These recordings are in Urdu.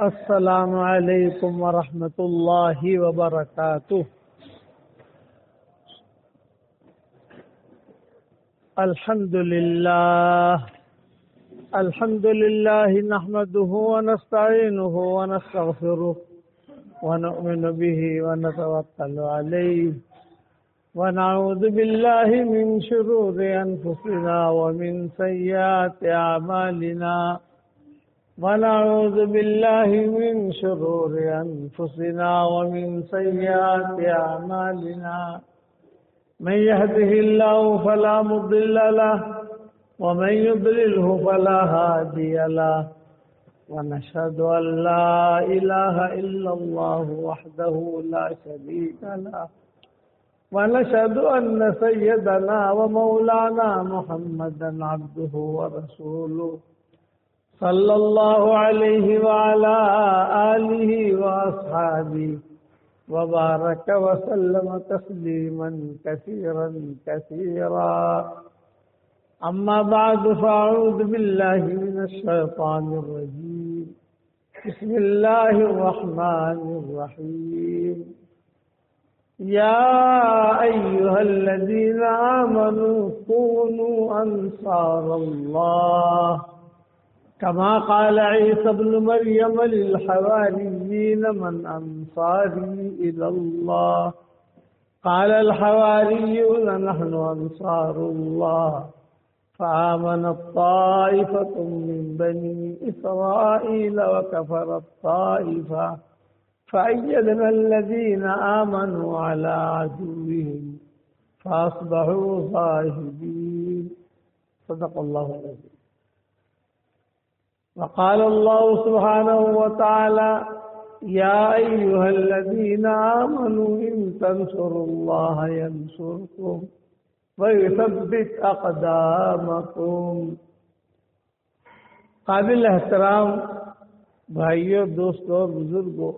السلام علیکم ورحمۃ اللہ وبرکاتہ۔ الحمد للہ نحمده ونستعینه ونستغفره ونؤمن به ونتوکل علیہ ونعوذ باللہ من شرور انفسنا ومن سیئات اعمالنا ونعوذ باللہ من شرور انفسنا ومن سیئات اعمالنا من يهده الله فلا مضل له ومن يضلله فلا هادي له ونشهد أن لا إله إلا الله وحده لا شريك له ونشهد أن سيدنا ومولانا محمدا عبده ورسوله صلى الله عليه وعلى آله وأصحابه وبارك وسلم تسليما كثيرا كثيرا. أما بعد فأعوذ بالله من الشيطان الرجيم. بسم الله الرحمن الرحيم. يا أيها الذين آمنوا كونوا أنصار الله كما قال عيسى ابن مريم للحواريين من أنصاري إلى الله قال الحواريون نحن أنصار الله فآمنت طائفة من بني إسرائيل وكفرت طائفة فأيدنا الذين آمنوا على عدوهم فأصبحوا ظاهرين. صدق الله العظيم. وقال الله سبحانه وتعالى يا أيها الذين آمنوا إن تنصروا الله ينصركم ويثبت أقدامكم. قابل احترام بھائیوں، دوستوں، بزرگوں،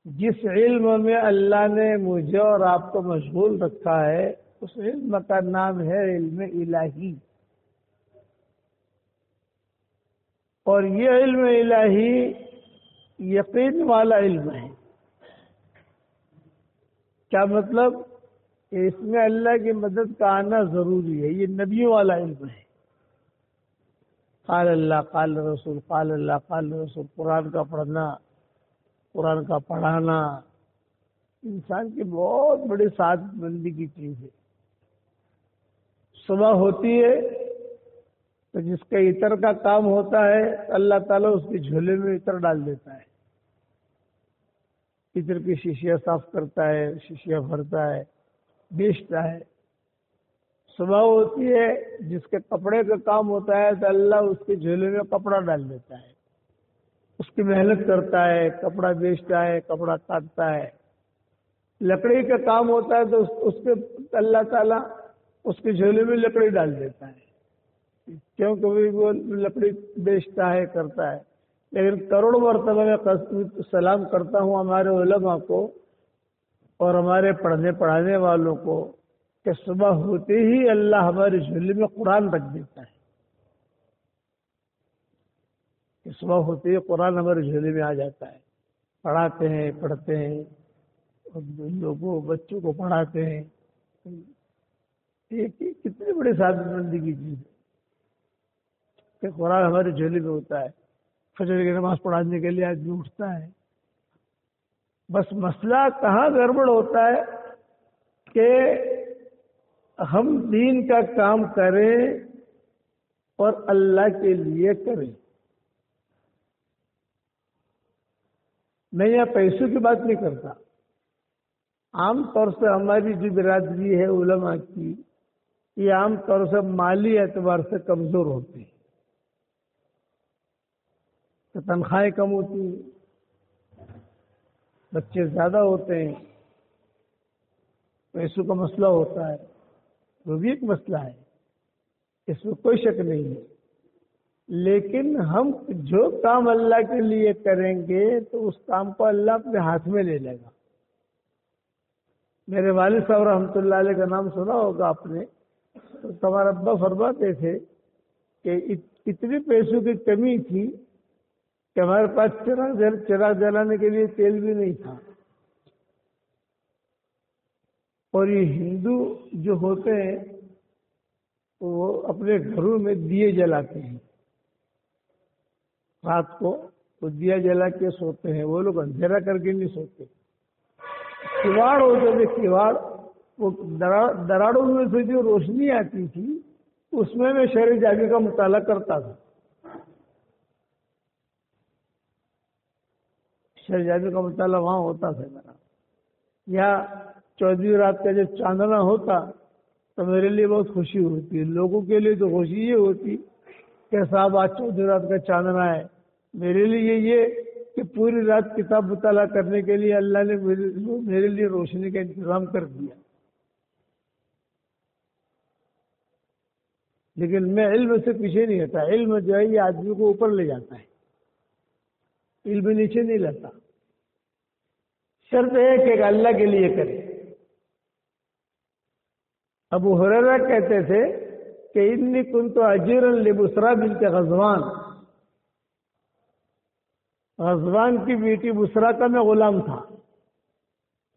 جس علم میں اللہ نے مجھے اور آپ کو مشغول رکھا ہے اس علم کا نام ہے علم الہی. اور یہ علم الہی یقین والا علم ہے. کیا مطلب؟ کہ اس میں اللہ کی مدد کا آنا ضروری ہے. یہ نبیوں والا علم ہے. قال اللہ قال رسول، قال اللہ قال رسول. قرآن کا پڑھنا، قرآن کا پڑھانا انسان کی بہت بڑی سعادت مندی کی چیز ہے. صبح ہوتی ہے تو جس کا عطر کا کام ہوتا ہے اللہ تعالیٰ اس کے جھولے میں عطر ڈال دیتا ہے. عطر کی شیشیاں صاف کرتا ہے، شیشیاں بھرتا ہے، بیچتا ہے. صبح ہوتی ہے جس کے کپڑے کا کام ہوتا ہے تو اللہ اس کے جھولے میں کپڑا ڈال دیتا ہے. اس کی محنت کرتا ہے، کپڑا بیچتا ہے، کپڑا کاٹتا ہے. لکڑی کا کام ہوتا ہے تو اس کے اللہ تعالیٰ اس کے جھولے میں لکڑی ڈال دیتا ہے. کیونکہ وہ لکڑی بیچتا ہے، کرتا ہے. لیکن کروڑ مرتبہ میں سلام کرتا ہوں ہمارے علماء کو اور ہمارے پڑھنے پڑھانے والوں کو کہ صبح ہوتے ہی اللہ ہمارے جھولے میں قرآن رکھ دیتا ہے. کہ صبح ہوتے ہی قرآن ہمارے جھولے میں آ جاتا ہے. پڑھاتے ہیں، پڑھتے ہیں، لوگوں بچوں کو پڑھاتے ہیں. یہ کتنی بڑی سعادت مندی کی چیز ہے کہ قرآن ہمارے جھولے میں ہوتا ہے. فجر کی نماز پڑھانے کے لیے آدمی اٹھتا ہے. بس مسئلہ کہاں گڑبڑ ہوتا ہے کہ ہم دین کا کام کریں اور اللہ کے لیے کریں. میں یہاں پیسوں کی بات نہیں کرتا. عام طور سے ہماری جو برادری ہے علماء کی، یہ عام طور سے مالی اعتبار سے کمزور ہوتی ہے. تو تنخواہیں کم ہوتی ہیں، بچے زیادہ ہوتے ہیں، پیسوں کا مسئلہ ہوتا ہے. وہ بھی ایک مسئلہ ہے، اس میں کوئی شک نہیں ہے. لیکن ہم جو کام اللہ کے لیے کریں گے تو اس کام کو اللہ اپنے ہاتھ میں لے لے گا. میرے والد صاحب رحمۃ اللہ علیہ کا نام سنا ہوگا آپ نے. تو ہمارے ابا فرماتے تھے کہ اتنی پیسوں کی کمی تھی کہ ہمارے پاس چراغ جلانے کے لیے تیل بھی نہیں تھا. اور یہ ہندو جو ہوتے ہیں وہ اپنے گھروں میں دیے جلاتے ہیں. رات کو وہ دیا جلا کے سوتے ہیں. وہ لوگ اندھیرا کر کے نہیں سوتے. کواڑ ہوتے تھے، کواڑ، وہ دراڑوں میں سے جو روشنی آتی تھی اس میں شعر جاگی کا مطالعہ کرتا تھا. شعر جاگی کا مطالعہ وہاں ہوتا تھا میرا. یا 14ویں رات کا جب چاندنا ہوتا تو میرے لیے بہت خوشی ہوتی. لوگوں کے لیے تو خوشی یہ ہوتی کہ صاحب آج 14ویں رات کا چاندنا ہے. میرے لیے یہ کہ پوری رات کتاب مطالعہ کرنے کے لیے اللہ نے میرے لیے روشنی کا انتظام کر دیا. لیکن میں علم سے پیچھے نہیں ہٹا. علم جو ہے یہ آدمی کو اوپر لے جاتا ہے، علم نیچے نہیں لاتا. شرط ہے کہ اللہ کے لیے کرے. ابو ہریرہ کہتے تھے کہ انی کنت اجیرا لبسرا بنت غزوان، غزوان کی بیٹی بسرا کا میں غلام تھا.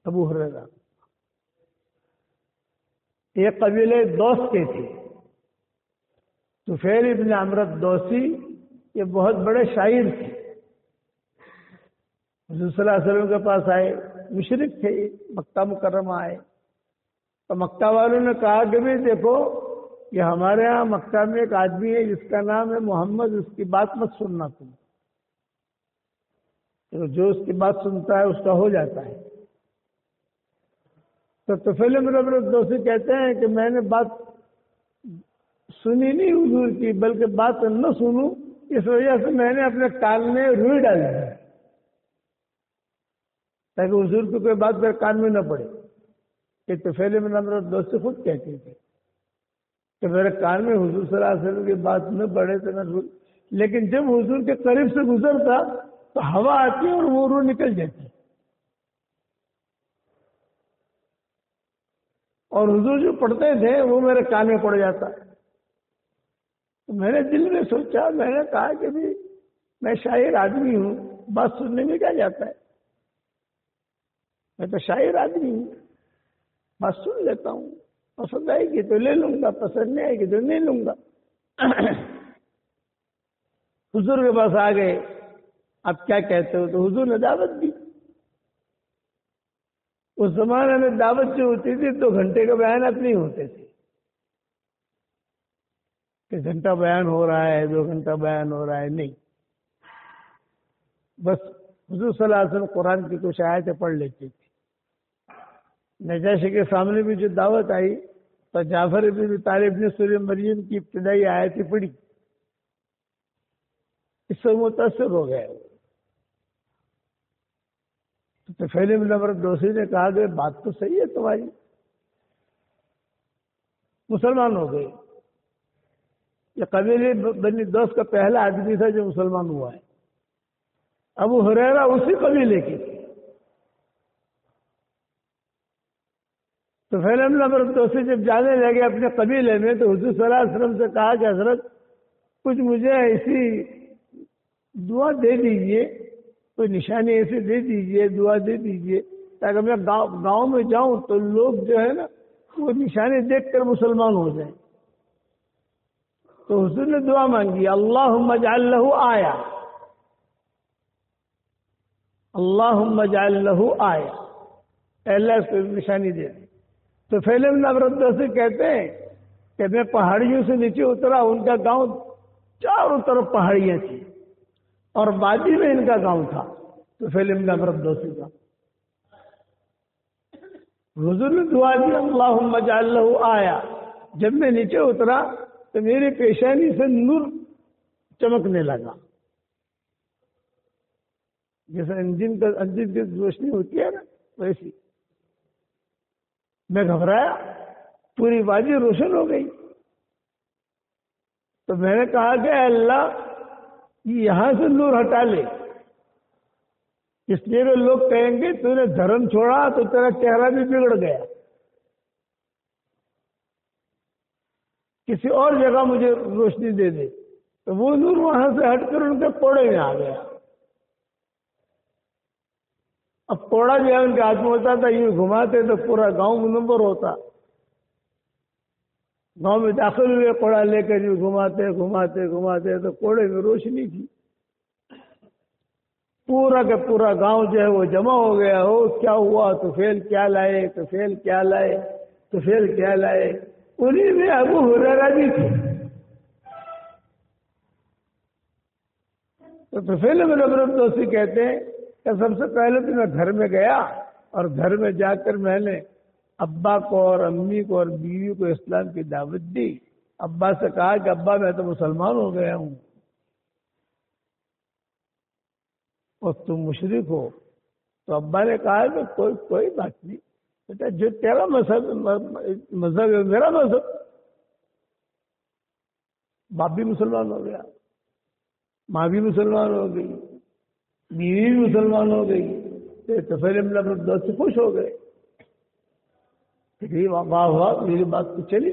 ابو ہریرہ یہ قبیلے دوس کے تھے. طفیل ابن عمرو دوسی یہ بہت بڑے شاعر تھے. حضور صلی اللہ علیہ وسلم کے پاس آئے، مشرک تھے، مکہ مکرمہ آئے تو مکہ والوں نے کہا کہ بھی دیکھو یہ ہمارے ہاں مکہ میں ایک آدمی ہے جس کا نام ہے محمد، اس کی بات مت سننا تم. جو اس کی بات سنتا ہے اس کا ہو جاتا ہے. تو طفیل ابن عمرو دوسی کہتے ہیں کہ میں نے بات سنی نہیں حضور کی، بلکہ بات نہ سنوں اس وجہ سے میں نے اپنے کان میں روئی ڈال دی تاکہ حضور کی کوئی بات میرے کان میں نہ پڑے. کہ طفیل ابن عمرو دوسی خود کہتے تھے کہ میرے کان میں حضور صلی اللہ علیہ وسلم کی بات نہ پڑے تو میں، لیکن جب حضور کے قریب سے گزرتا تو ہوا آتی اور وہ روح نکل جاتی. اور حضور جو پڑھتے تھے وہ میرے کان میں پڑ جاتا. تو میں نے دل میں سوچا، میں نے کہا کہ بھی میں شاعر آدمی ہوں، بات سننے میں کیا جاتا ہے، میں تو شاعر آدمی ہوں، بات سن لیتا ہوں. پسند آئے گی تو لے لوں گا، پسند نہیں آئے گی تو نہیں لوں گا. حضور کے پاس آ گئے، آپ کیا کہتے ہو؟ تو حضور نے دعوت دی. اس زمانے میں دعوت جو ہوتی تھی 2 گھنٹے کا بیانات نہیں ہوتے تھے کہ گھنٹہ بیان ہو رہا ہے، 2 گھنٹہ بیان ہو رہا ہے، نہیں. بس حضور صلی اللہ علیہ وسلم قرآن کی کچھ آیتیں پڑھ لیتے تھے. نجاشی کے سامنے بھی جو دعوت آئی تو جعفر ابن ابی طالب نے سورہ مریم کی ابتدائی آیتیں پڑھی. اس سے متاثر ہو گئے. تو طفیل ابن عمرو دوسی نے کہا کہ بات تو صحیح ہے تمہاری. مسلمان ہو گئے. یہ قبیلے بنی دوس کا پہلا آدمی تھا جو مسلمان ہوا ہے. ابو ہریرہ اسی قبیلے کی تھی. تو طفیل ابن عمرو دوسی جب جانے لگے اپنے قبیلے میں تو حضور صلی اللہ علیہ وسلم سے کہا کہ حضرت کچھ مجھے ایسی دعا دے دیجئے، کوئی نشانی ایسے دے دیجئے، دعا دے دیجئے تاکہ میں گاؤں میں جاؤں تو لوگ جو ہے نا وہ نشانی دیکھ کر مسلمان ہو جائیں. تو حضور نے دعا مانگی، اللہم اجعل لہ آیہ، اللہم اجعل لہ آیہ، اے اللہ اس کو نشانی دے دیں. تو طفیل ابن عمرو دوسی کہتے ہیں کہ میں پہاڑیوں سے نیچے اترا، ان کا گاؤں چاروں طرف پہاڑیاں تھیں اور وادی میں ان کا گاؤں تھا طفیل ابن عمرو دوسی کا. حضور نے دعا دی اللہم اجعل لہ آیہ. جب میں نیچے اترا تو میری پیشانی سے نور چمکنے لگا جیسے انجن کی روشنی ہوتی ہے نا ویسی. میں گھبرایا، پوری وادی روشن ہو گئی. تو میں نے کہا کہ اے اللہ یہاں سے نور ہٹا لے، اس لیے لوگ کہیں گے تو نے دھرم چھوڑا تو تیرا چہرہ بھی بگڑ گیا. کسی اور جگہ مجھے روشنی دے دے. تو وہ نور وہاں سے ہٹ کر ان کے کوڑے میں آ گیا. اب کوڑا جو ہے ان کے ہاتھ میں ہوتا تھا، یوں گھماتے تو پورا گاؤں منور ہوتا. گاؤں میں داخل ہوئے کوڑا لے کر یوں گھماتے گھماتے گھماتے تو کوڑے میں روشنی تھی. پورا کا پورا گاؤں جو ہے وہ جمع ہو گیا. ہو کیا ہوا؟ تو فیل کیا لائے، تو فیل کیا لائے، تو فیل کیا لائے. انہیں میں ابو ہریرہ بھی تھے. تو طفیل بن عمرو الدوسی کہتے ہیں کہ سب سے پہلے تو میں گھر میں گیا اور گھر میں جا کر میں نے ابا کو اور امی کو اور بیوی کو اسلام کی دعوت دی. ابا سے کہا کہ ابا میں تو مسلمان ہو گیا ہوں اور تم مشرک ہو. تو ابا نے کہا کہ کوئی بات نہیں بیٹا، جو تیرا مذہب ہے میرا مذہب. باپ بھی مسلمان ہو گیا، ماں بھی مسلمان ہو گئی، بیوی بھی مسلمان ہو گئی. تو پھر ہم لوگ دوست سے خوش ہو گئے. واہ واہ، میری بات تو چلی.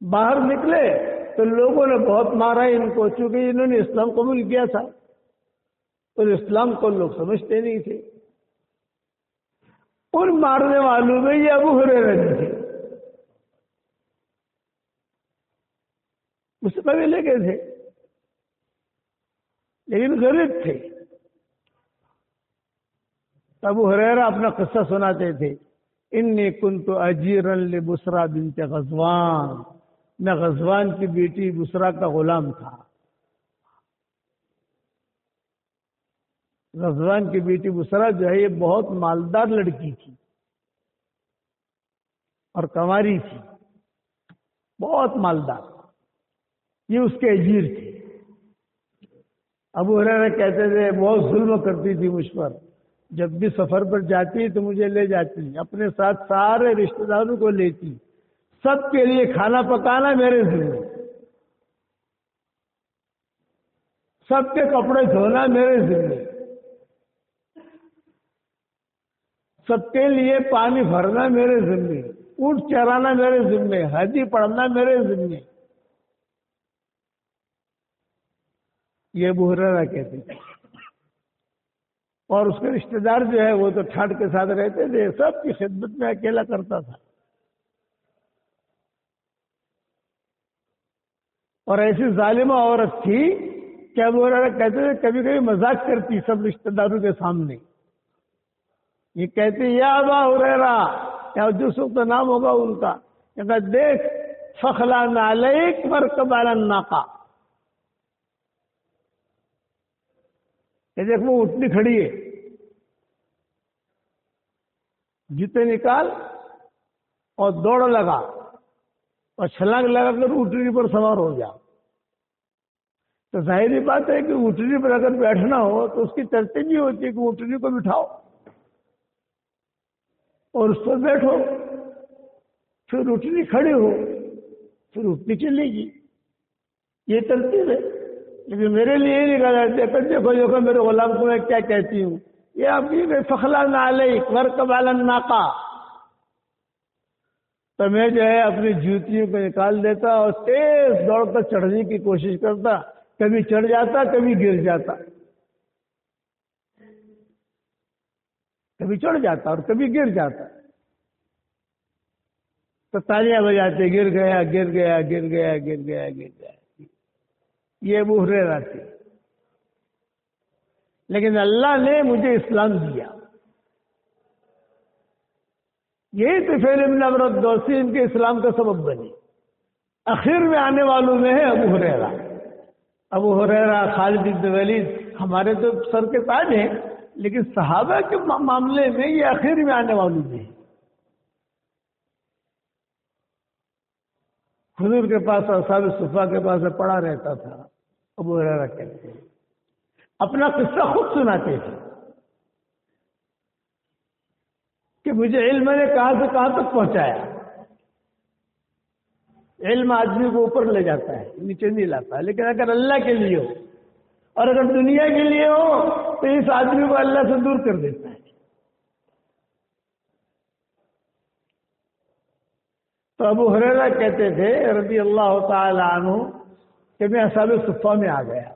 باہر نکلے تو لوگوں نے بہت مارا ان کو، چونکہ انہوں نے اسلام قبول کیا تھا اور اسلام کو لوگ سمجھتے نہیں تھے. ان مارنے والوں میں یہ ابو ہریرہ تھے. اس سے قبیلے کے تھے لیکن غریب تھے. ابو ہریرہ اپنا قصہ سناتے تھے. انی کنت اجیرا لبسرا بنت غزوان، میں غزوان کی بیٹی بسرا کا غلام تھا. غزوان کی بیٹی بسرا جو ہے یہ بہت مالدار لڑکی تھی اور کنواری تھی، بہت مالدار. یہ اس کے اجیر تھے. ابو ہریرہ کہتے تھے بہت ظلم کرتی تھی مجھ پر. جب بھی سفر پر جاتی تو مجھے لے جاتی، اپنے ساتھ سارے رشتہ داروں کو لیتی، سب کے لیے کھانا پکانا میرے ذمہ، سب کے کپڑے دھونا میرے ذمہ، سب کے لیے پانی بھرنا میرے ذمہ، اونٹ چرانا میرے ذمہ، حدی پڑھنا میرے ذمہ. یہ ابو ہریرہ کہتے تھے. اور اس کے رشتہ دار جو ہے وہ تو ٹھاٹ کے ساتھ رہتے تھے، سب کی خدمت میں اکیلا کرتا تھا. اور ایسی ظالمہ عورت تھی کہ ابو ہریرہ کہتے تھے کبھی کبھی مذاق کرتی سب رشتہ داروں کے سامنے. یہ کہتے یا ابا ہریرہ، یا جس وقت نام ہوگا ان کا، کہ دیکھ فخلا نعلیک ورکب علی الناقہ، کہ دیکھ وہ اٹھنی کھڑی ہے، جوتے نکال اور دوڑ لگا اور چھلانگ لگا کر اٹھنی پر سوار ہو جا. تو ظاہری بات ہے کہ اٹھنی پر اگر بیٹھنا ہو تو اس کی ترتیب یہ ہوتی ہے کہ اٹھنی کو بٹھاؤ اور اس پر بیٹھو، پھر اٹھنی کھڑی ہو، پھر اٹھنی چلے گی. یہ ترتیب ہے. لیکن میرے لیے یہ نہیں کہا جاتا دیکھو دیکھو میرے غلام کو میں کیا کہتی ہوں. یہ آپ کی فخلا نعلیک ورکب علی الناقہ. تو میں جو ہے اپنی جوتیوں کو نکال دیتا اور تیز دوڑ کر چڑھنے کی کوشش کرتا. کبھی چڑھ جاتا، کبھی گر جاتا، کبھی چڑھ جاتا اور کبھی گر جاتا. تو تالیاں بجاتے گر گیا گر گیا گر گیا گر گیا گر گیا. یہ ابو ہریرہ تھے. لیکن اللہ نے مجھے اسلام دیا. یہی طفیل بن عمرو الدوسی ان کے اسلام کا سبب بنی. اخیر میں آنے والوں میں ہے ابو ہریرہ. ابو ہریرہ، خالد بن ولید ہمارے تو سر کے تاج ہیں، لیکن صحابہ کے معاملے میں یہ اخیر میں آنے والوں میں ہے. حضور کے پاس اصحاب صفا کے پاس پڑا رہتا تھا. ابو ہریرہ کہتے ہیں اپنا قصہ خود سناتے تھے کہ مجھے علم نے کہاں سے کہاں تک پہنچایا. علم آدمی کو اوپر لے جاتا ہے، نیچے نہیں لاتا. لیکن اگر اللہ کے لیے ہو اور اگر دنیا کے لیے ہو تو اس آدمی کو اللہ سے دور کر دیتا ہے. تو ابو ہریرہ کہتے تھے رضی اللہ تعالی عنہ کہ میں اصحاب صفا میں آ گیا.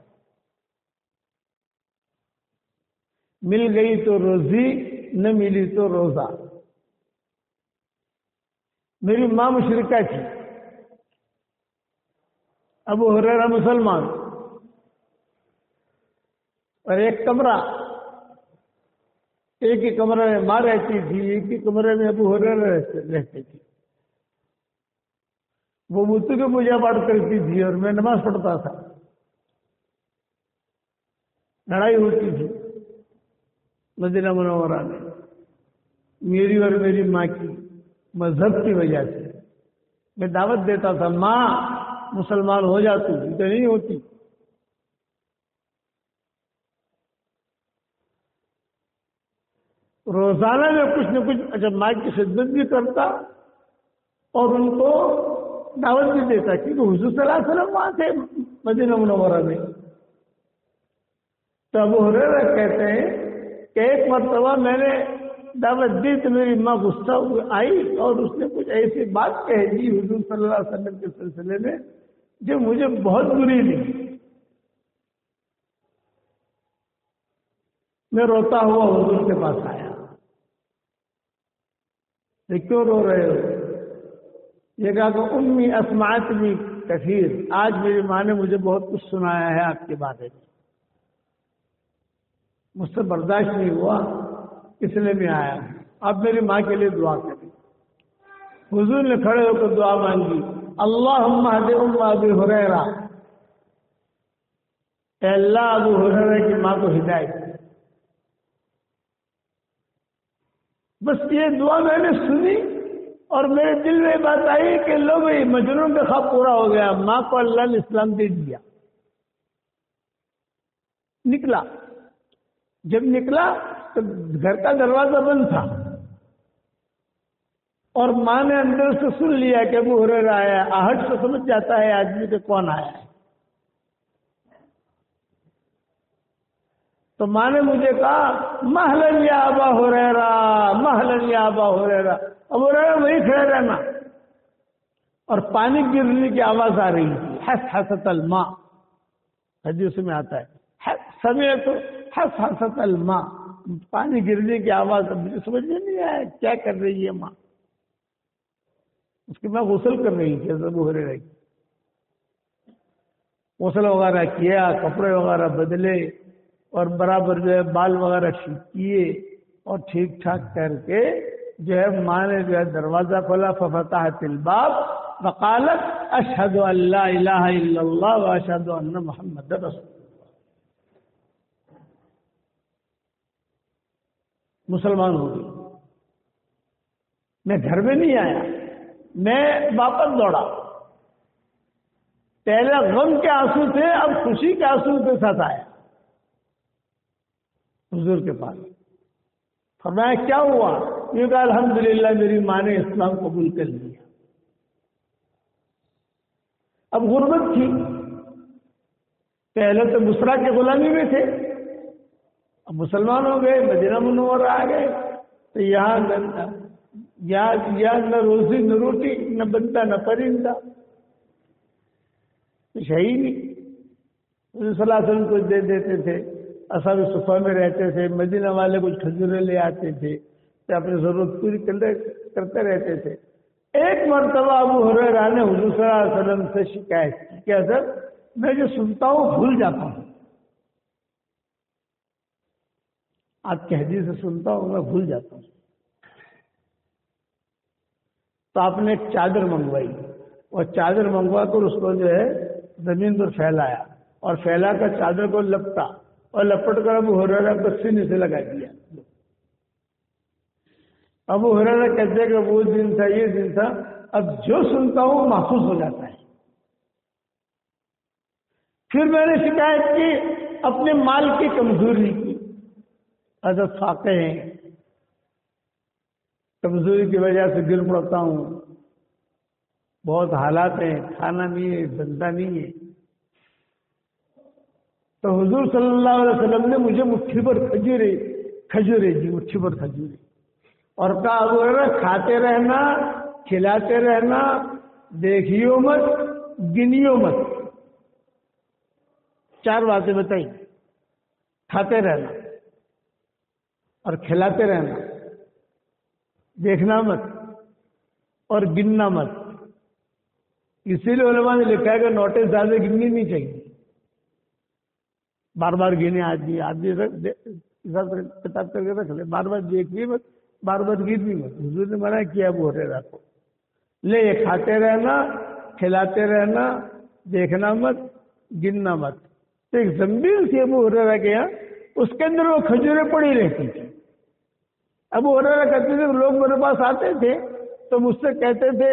مل گئی تو روزی، نہ ملی تو روزہ۔ میری ماں مشرکہ تھی، ابو ہریرہ مسلمان، اور ایک کمرہ، ایک ہی کمرے میں ماں رہتی تھی، ایک ہی کمرے میں ابو ہریرہ رہتے تھے۔ وہ بتوں کی پوجا پاٹ کرتی تھی اور میں نماز پڑھتا تھا۔ لڑائی ہوتی تھی مدینہ منورہ میں میری اور میری ماں کی، مذہب کی وجہ سے۔ میں دعوت دیتا تھا، ماں مسلمان ہو جاتی تھی تو نہیں ہوتی۔ روزانہ میں کچھ نہ کچھ جب ماں کی خدمت بھی کرتا اور ان کو دعوت بھی دیتا، کیونکہ حضور صلی اللہ علیہ وسلم وہاں تھے مدینہ منورہ میں۔ تو ابو ہریرہ کہتے ہیں کہ ایک مرتبہ میں نے دعوت دی تو میری ماں غصہ آئی اور اس نے کچھ ایسی بات کہہ دی حضور صلی اللہ علیہ وسلم کے سلسلے میں جو مجھے بہت بری لگی۔ میں روتا ہوا حضور کے پاس آیا، کیوں رو رہے ہو؟ یہ کہا کہ امی اسمعتنی کثیر، آج میری ماں نے مجھے بہت کچھ سنایا ہے آپ کے بارے میں، مجھ سے برداشت نہیں ہوا، اس لیے میں آیا ہوں، آپ میری ماں کے لیے دعا کریں۔ حضور نے کھڑے ہو کر دعا مانگی، اللہم اہد ام ابی ہریرہ، اے اللہ ابو ہریرہ کی ماں کو ہدایت۔ بس یہ دعا میں نے سنی اور میرے دل میں بات آئی کہ لو بھائی مجنون کا خواب پورا ہو گیا، ماں کو اللہ نے اسلام دے دیا۔ نکلا، جب نکلا تو گھر کا دروازہ بند تھا اور ماں نے اندر سے سن لیا کہ ابو ہریرہ آیا، آہٹ سے سمجھ جاتا ہے آدمی کہ کون آیا ہے۔ تو ماں نے مجھے کہا مہلن یا ابا ہریرہ، مہلن یا ابا ہریرہ، ابو ہریرہ وہی کھڑے رہنا۔ اور پانی گرنے کی آواز آ رہی تھی، حس حست الماء، حدیث میں آتا ہے سمعت حس حست الماء، پانی گرنے کی آواز۔ مجھے سمجھ میں نہیں آیا کیا کر رہی ہے ماں، اس کی ماں غسل کر رہی تھی ابو ہریرہ کی۔ غسل وغیرہ کیا، کپڑے وغیرہ بدلے اور برابر جو ہے بال وغیرہ ٹھیک کیے اور ٹھیک ٹھاک کر کے جو ہے ماں نے جو ہے دروازہ کھولا، ففتحت الباب وقالت اشہد ان لا الہ الا اللہ واشہد ان محمد رسول اللہ۔ مسلمان ہو گئی۔ میں گھر میں نہیں آیا، میں واپس دوڑا۔ پہلے غم کے آنسو تھے، اب خوشی کے آنسو کے ساتھ آیا حضور کے پاس۔ فرمایا کیا ہوا؟ یہ کہا الحمدللہ میری ماں نے اسلام قبول کر لیا۔ اب غربت تھی، پہلے تو بسرا کے غلامی میں تھے، اب مسلمان ہو گئے، مدینہ منورہ آ گئے، تو یہاں نہ روزی نہ روٹی، نہ بنتا نہ پرندہ، کچھ ہے ہی نہیں۔ حضور صلی اللہ علیہ وسلم کچھ دے دیتے تھے، اصحاب صفہ میں رہتے تھے، مدینہ والے کچھ کھجورے لے آتے تھے تو اپنی ضرورت پوری کرتے رہتے تھے۔ ایک مرتبہ ابو ہریرہ نے حضور صلی اللہ علیہ وسلم سے شکایت کی کہ حضرت میں جو سنتا ہوں بھول جاتا ہوں، آپ کی حدیث سے سنتا ہوں میں بھول جاتا ہوں۔ تو آپ نے ایک چادر منگوائی اور چادر منگوا کر اس کو جو ہے زمین پر پھیلایا اور پھیلا کر چادر کو لپٹا اور لپٹ کر ابو ہریرہ کو سینے سے لگا دیا۔ ابو ہریرہ کہتے ہیں کہ وہ دن تھا، یہ دن تھا، اب جو سنتا ہوں محفوظ ہو جاتا ہے۔ پھر میں نے شکایت کی اپنے مال کی کمزوری کی، حضرت فاقے ہیں، کمزوری کی وجہ سے گر پڑتا ہوں، بہت حالات ہیں، کھانا نہیں ہے، بنتا نہیں ہے۔ تو حضور صلی اللہ علیہ وسلم نے مجھے مٹھی پر کھجورے دی، مٹھی پر کھجورے، اور کہا ابو ہریرہ کھاتے رہنا، کھلاتے رہنا، دیکھیو مت، گنیو مت، چار باتیں بتائی، کھاتے رہنا، اور کھلاتے رہنا، دیکھنا مت اور گننا مت. اسی لیے علماء نے لکھا ہے کہ نوٹیں زیادہ گننی نہیں چاہیے. بار بار گنے آدمی کتاب کر کے رکھ لے، بار بار دیکھیے مت، بار بار گننی مت. حضور نے منع کیا ابو ہریرہ کو، لے یہ کھاتے رہنا، کھلاتے رہنا، دیکھنا مت، گننا مت. تو ایک زنبیل تھی ابو ہریرہ کے یہاں، اس کے اندر وہ کھجوریں پڑی رہتی تھی. ابو ہریرہ کہتے تھے لوگ میرے پاس آتے تھے تو مجھ سے کہتے تھے،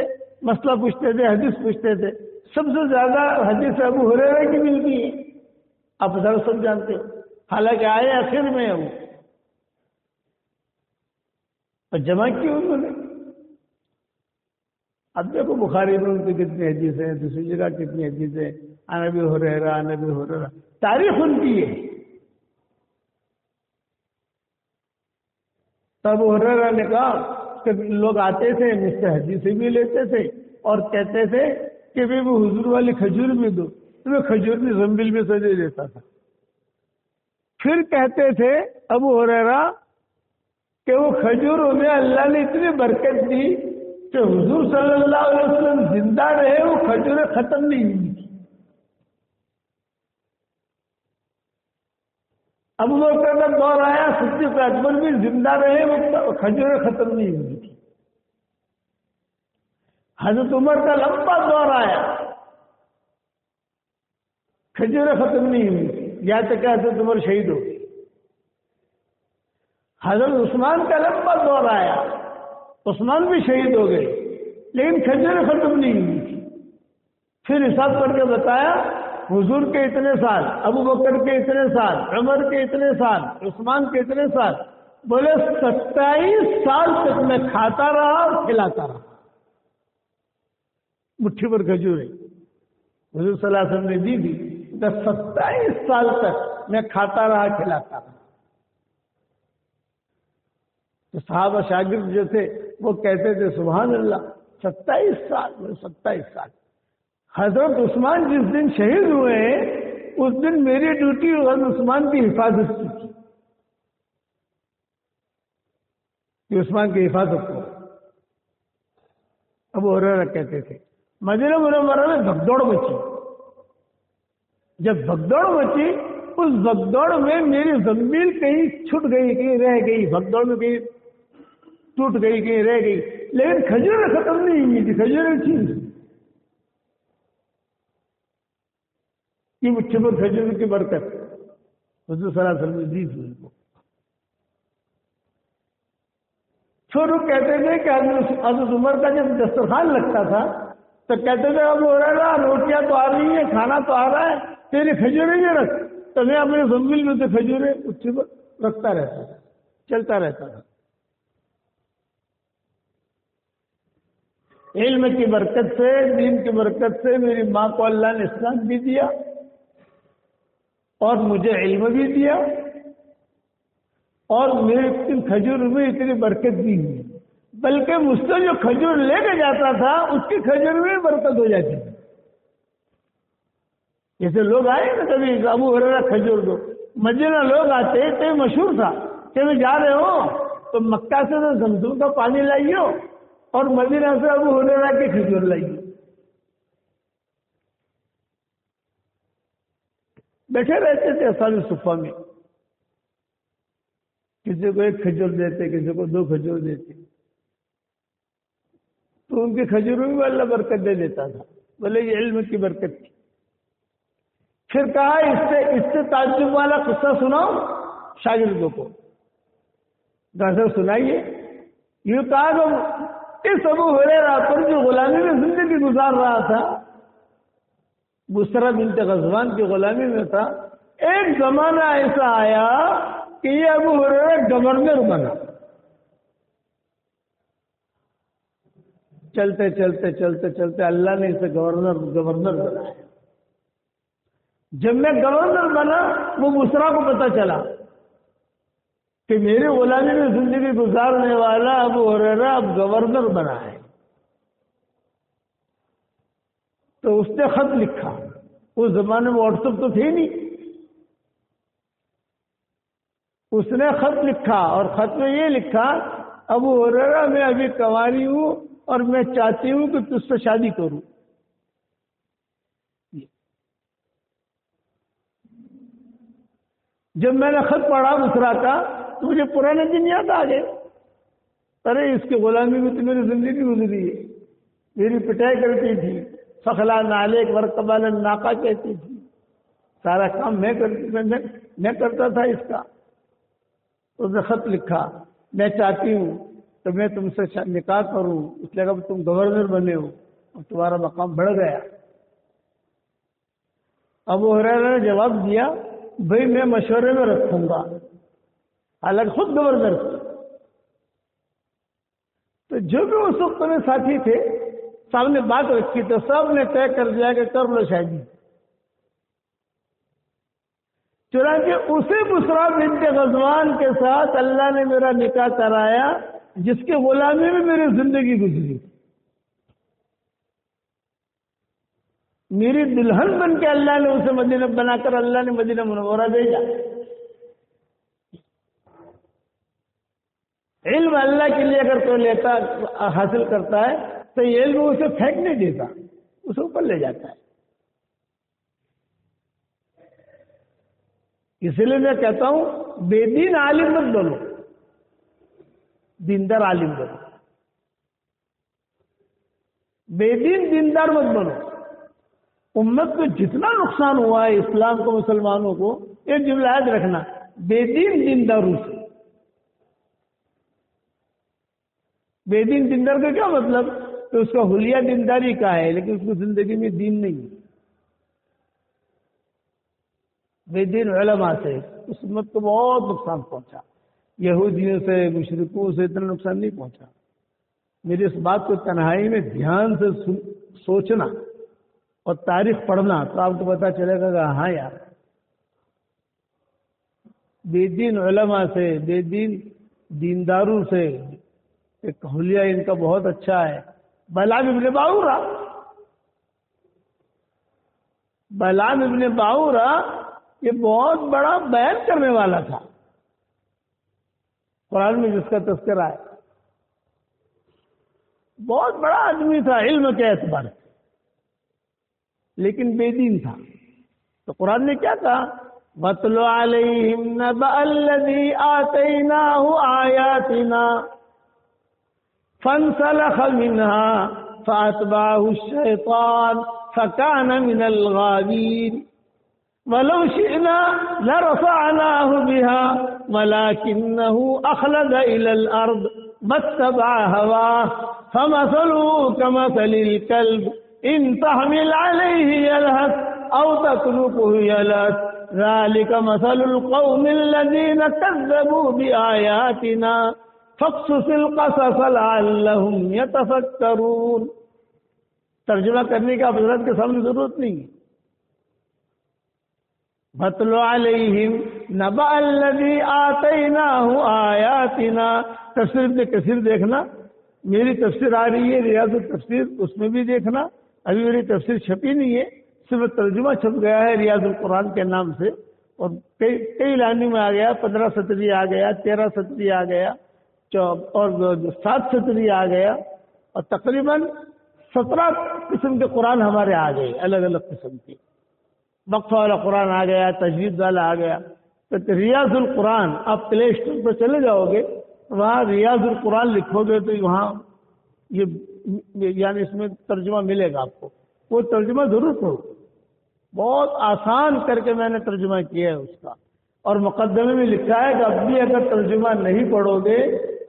مسئلہ پوچھتے تھے، حدیث پوچھتے تھے. سب سے زیادہ حدیث ابو ہریرہ کی ملتی ہے، آپ ذرا سب جانتے ہو، حالانکہ آئے آخر میں ہے وہ. اور جمع کی انہوں نے. اب دیکھو بخاری میں ان کی کتنی حدیث ہیں، دوسری جگہ کتنی حدیث ہے، عن ابی ہریرہ، عن ابی ہریرہ، تاریخ ان کی ہے. تب ہریرہ نے کہا کہ لوگ آتے تھے مجھ سے حدیثیں بھی لیتے تھے اور کہتے تھے کہ بھی وہ حضور والی کھجور بھی دو، تو میں کھجور کی زنبیل میں سے دے دیتا تھا. پھر کہتے تھے ابو ہریرہ کہ وہ کھجوروں میں اللہ نے اتنی برکت دی کہ حضور صلی اللہ علیہ وسلم زندہ رہے وہ کھجوریں ختم نہیں ہوئی تھی. ابو بکر کا دور آیا، صدیق اکبر بھی زندہ رہے وہ کھجوریں ختم نہیں ہوئی تھی. حضرت عمر کا لمبا دور آیا، کھجوریں ختم نہیں ہوئی تھی، یہاں تک کہ حضرت عمر شہید ہو گئے. حضرت عثمان کا لمبا دور آیا، عثمان بھی شہید ہو گئے، لیکن کھجوریں ختم نہیں ہوئی تھی. پھر حساب کر کے بتایا حضور کے اتنے سال، ابو بکر کے اتنے سال، عمر کے اتنے سال، عثمان کے اتنے سال، بولے 27 سال تک میں کھاتا رہا اور کھلاتا رہا. مٹھی پر کھجوریں حضور صلی اللہ علیہ وسلم نے دی تھی، 27 سال تک میں کھاتا رہا کھلاتا رہا. تو صحابہ شاگرد جو تھے وہ کہتے تھے سبحان اللہ 27 سال. 27 سال. حضرت عثمان جس دن شہید ہوئے ہیں اس دن میری ڈیوٹی حضرت عثمان کی حفاظت کی تھی، کہ عثمان کی حفاظت کو. ابو ہریرہ کہتے تھے مدینہ منورہ میں بھگدوڑ مچی. جب بھگدوڑ مچی اس بھگدوڑ میں میری زنبیل کہیں چھٹ گئی، کہیں رہ گئی، بھگدوڑ میں کہیں ٹوٹ گئی، کہیں رہ گئی، لیکن کھجوریں ختم نہیں ہوئی تھی، کھجوریں تھی. یہ مٹھی پر کھجور کی برکت حضور صلی اللہ علیہ وسلم نے دی تھی ان کو. پھر وہ کہتے تھے کہ حضرت عمر کا جب دسترخوان لگتا تھا تو کہتے تھے اب ہو رہا روٹیاں تو آ رہی ہیں، کھانا تو آ رہا ہے، تیری کھجوریں نہیں رکھ. تو میں اپنے زنبیل میں سے کھجوریں مٹھی پر رکھتا رہتا تھا، چلتا رہتا تھا. علم کی برکت سے، دین کی برکت سے میری ماں کو اللہ نے اسلام بھی دیا اور مجھے علم بھی دیا، اور میرے کھجور میں اتنی برکت بھی ہوئی، بلکہ مجھ سے جو کھجور لے کے جاتا تھا اس کی کھجور میں برکت ہو جاتی تھی. جیسے لوگ آئے نا کبھی ابو ہریرہ کھجور دو، مدینہ لوگ آتے تو مشہور تھا کہ میں جا رہے ہو تو مکہ سے تو زمزم کا پانی لائیو اور مدینہ سے ابو ہریرہ کی کھجور لائیے. بیٹھے رہتے تھے اصحاب صفہ میں، کسی کو ایک کھجور دیتے، کسی کو 2 کھجور دیتے، تو ان کی کھجوروں میں اللہ برکت دے دیتا تھا. بولے یہ علم کی برکت تھی. پھر کہا اس سے تعجب والا قصہ سناؤ شاگردوں کو. غزل سنائیے. یہ کہا کہ اس ابو ہریرہ پر جو غلامی میں زندگی گزار رہا تھا، بسرا بنت غزوان کی غلامی میں تھا، ایک زمانہ ایسا آیا کہ یہ ابو ہریرہ گورنر بنا. چلتے چلتے چلتے چلتے اللہ نے اسے گورنر بنایا. جب میں گورنر بنا وہ بسرا کو پتہ چلا کہ میری غلامی میں زندگی گزارنے والا ابو ہریرہ اب گورنر بنا ہے. تو اس نے خط لکھا. اس زمانے میں واٹس ایپ تو تھے نہیں. اس نے خط لکھا اور خط میں یہ لکھا ابو ہریرہ میں ابھی کنواری ہوں اور میں چاہتی ہوں کہ تجھ سے شادی کروں. جب میں نے خط پڑھا بسرا کا تو مجھے پرانے دن یاد آ گئے. ارے اس کی غلامی میں تو میری زندگی گزری ہے. میری پٹائی کرتی تھی، فخلا نالیک ورقبال ناقہ کہتی تھی، سارا کام میں کرتا تھا اس کا. اس نے خط لکھا میں چاہتی ہوں کہ میں تم سے نکاح کروں، اس لیے کہ تم گورنر بنے ہو اور تمہارا مقام بڑھ گیا. ابو ہریرہ نے جواب دیا بھائی میں مشورے میں رکھوں گا، حالانکہ خود گورنر تھے. تو جو بھی اس وقت میں ساتھی تھے سامنے بات رکھی تو سب نے طے کر دیا کہ کر لو شادی. چنانچہ اسی بسرا بنت غزوان کے ساتھ اللہ نے میرا نکاح کرایا جس کے غلامی میں میری زندگی گزری. میری دلہن بن کے اللہ نے اسے مدینہ بنا کر اللہ نے مدینہ منورہ بھیجا. علم اللہ کے لیے اگر کوئی لیتا حاصل کرتا ہے تو یہ علم اسے پھینک نہیں دیتا، اسے اوپر لے جاتا ہے. اس لیے میں کہتا ہوں بے دین عالم مت بنو، دیندار عالم بنو. بے دین دیندار مت بنو. امت کو جتنا نقصان ہوا ہے اسلام کو مسلمانوں کو، ایک جملہ یاد رکھنا، بے دین دینداروں سے. بے دین دیندار کا کیا مطلب کہ اس کا حلیہ دینداری کا ہے لیکن اس کو زندگی میں دین نہیں ہے. بے دین علماء سے اس امت کو بہت نقصان پہنچا. یہودیوں سے مشرکوں سے اتنا نقصان نہیں پہنچا. میری اس بات کو تنہائی میں دھیان سے سوچنا اور تاریخ پڑھنا تو آپ کو پتا چلے گا کہ ہاں یار بے دین علماء سے، بے دین دینداروں سے ایک حلیہ ان کا بہت اچھا ہے. بلال ابن باورہ یہ بہت بڑا بیان کرنے والا تھا قرآن میں جس کا تذکرہ ہے. بہت بڑا آدمی تھا علم کے اعتبار سے لیکن بے دین تھا. تو قرآن نے کیا کہا وَاتْلُ عَلَيْهِمْ نَبَأَ الَّذِي آتَيْنَاهُ آيَاتِنَا فانسلخ منها فأتبعه الشيطان فكان من الغاوين ولو شئنا لرفعناه بها ولكنه أخلد إلى الأرض واتبع هواه فمثله كمثل الكلب إن تحمل عليه يلهث أو تتركه يلهث ذلك مثل القوم الذين كذبوا بآياتنا فاقصص القصص لعلهم يتفكرون. ترجمہ کرنے کا حضرت کے سامنے ضرورت نہیں. وَاتْلُ عَلَيْهِمْ نَبَأَ الَّذِي آتَيْنَاهُ آيَاتِنَا. تفسیر ابن کثیر دیکھنا، میری تفسیر آ رہی ہے ریاض التفسیر، اس میں بھی دیکھنا. ابھی میری تفسیر چھپی نہیں ہے، صرف ترجمہ چھپ گیا ہے ریاض القرآن کے نام سے اور کئی لائنوں میں آ گیا. 15 سطری آ گیا، 13 سطری آ گیا اور 7 سطری آ گیا اور تقریباً 17 قسم کے قرآن ہمارے آ گئے، الگ الگ قسم کے. وقفہ والا قرآن آ گیا، تجوید والا آ گیا. تو ریاض القرآن آپ پلے اسٹور پہ چلے جاؤ گے وہاں ریاض القرآن لکھو گے تو وہاں یہ یعنی اس میں ترجمہ ملے گا آپ کو. وہ ترجمہ ضرور کرو، بہت آسان کر کے میں نے ترجمہ کیا ہے اس کا. اور مقدمے میں لکھا ہے کہ اب بھی اگر ترجمہ نہیں پڑھو گے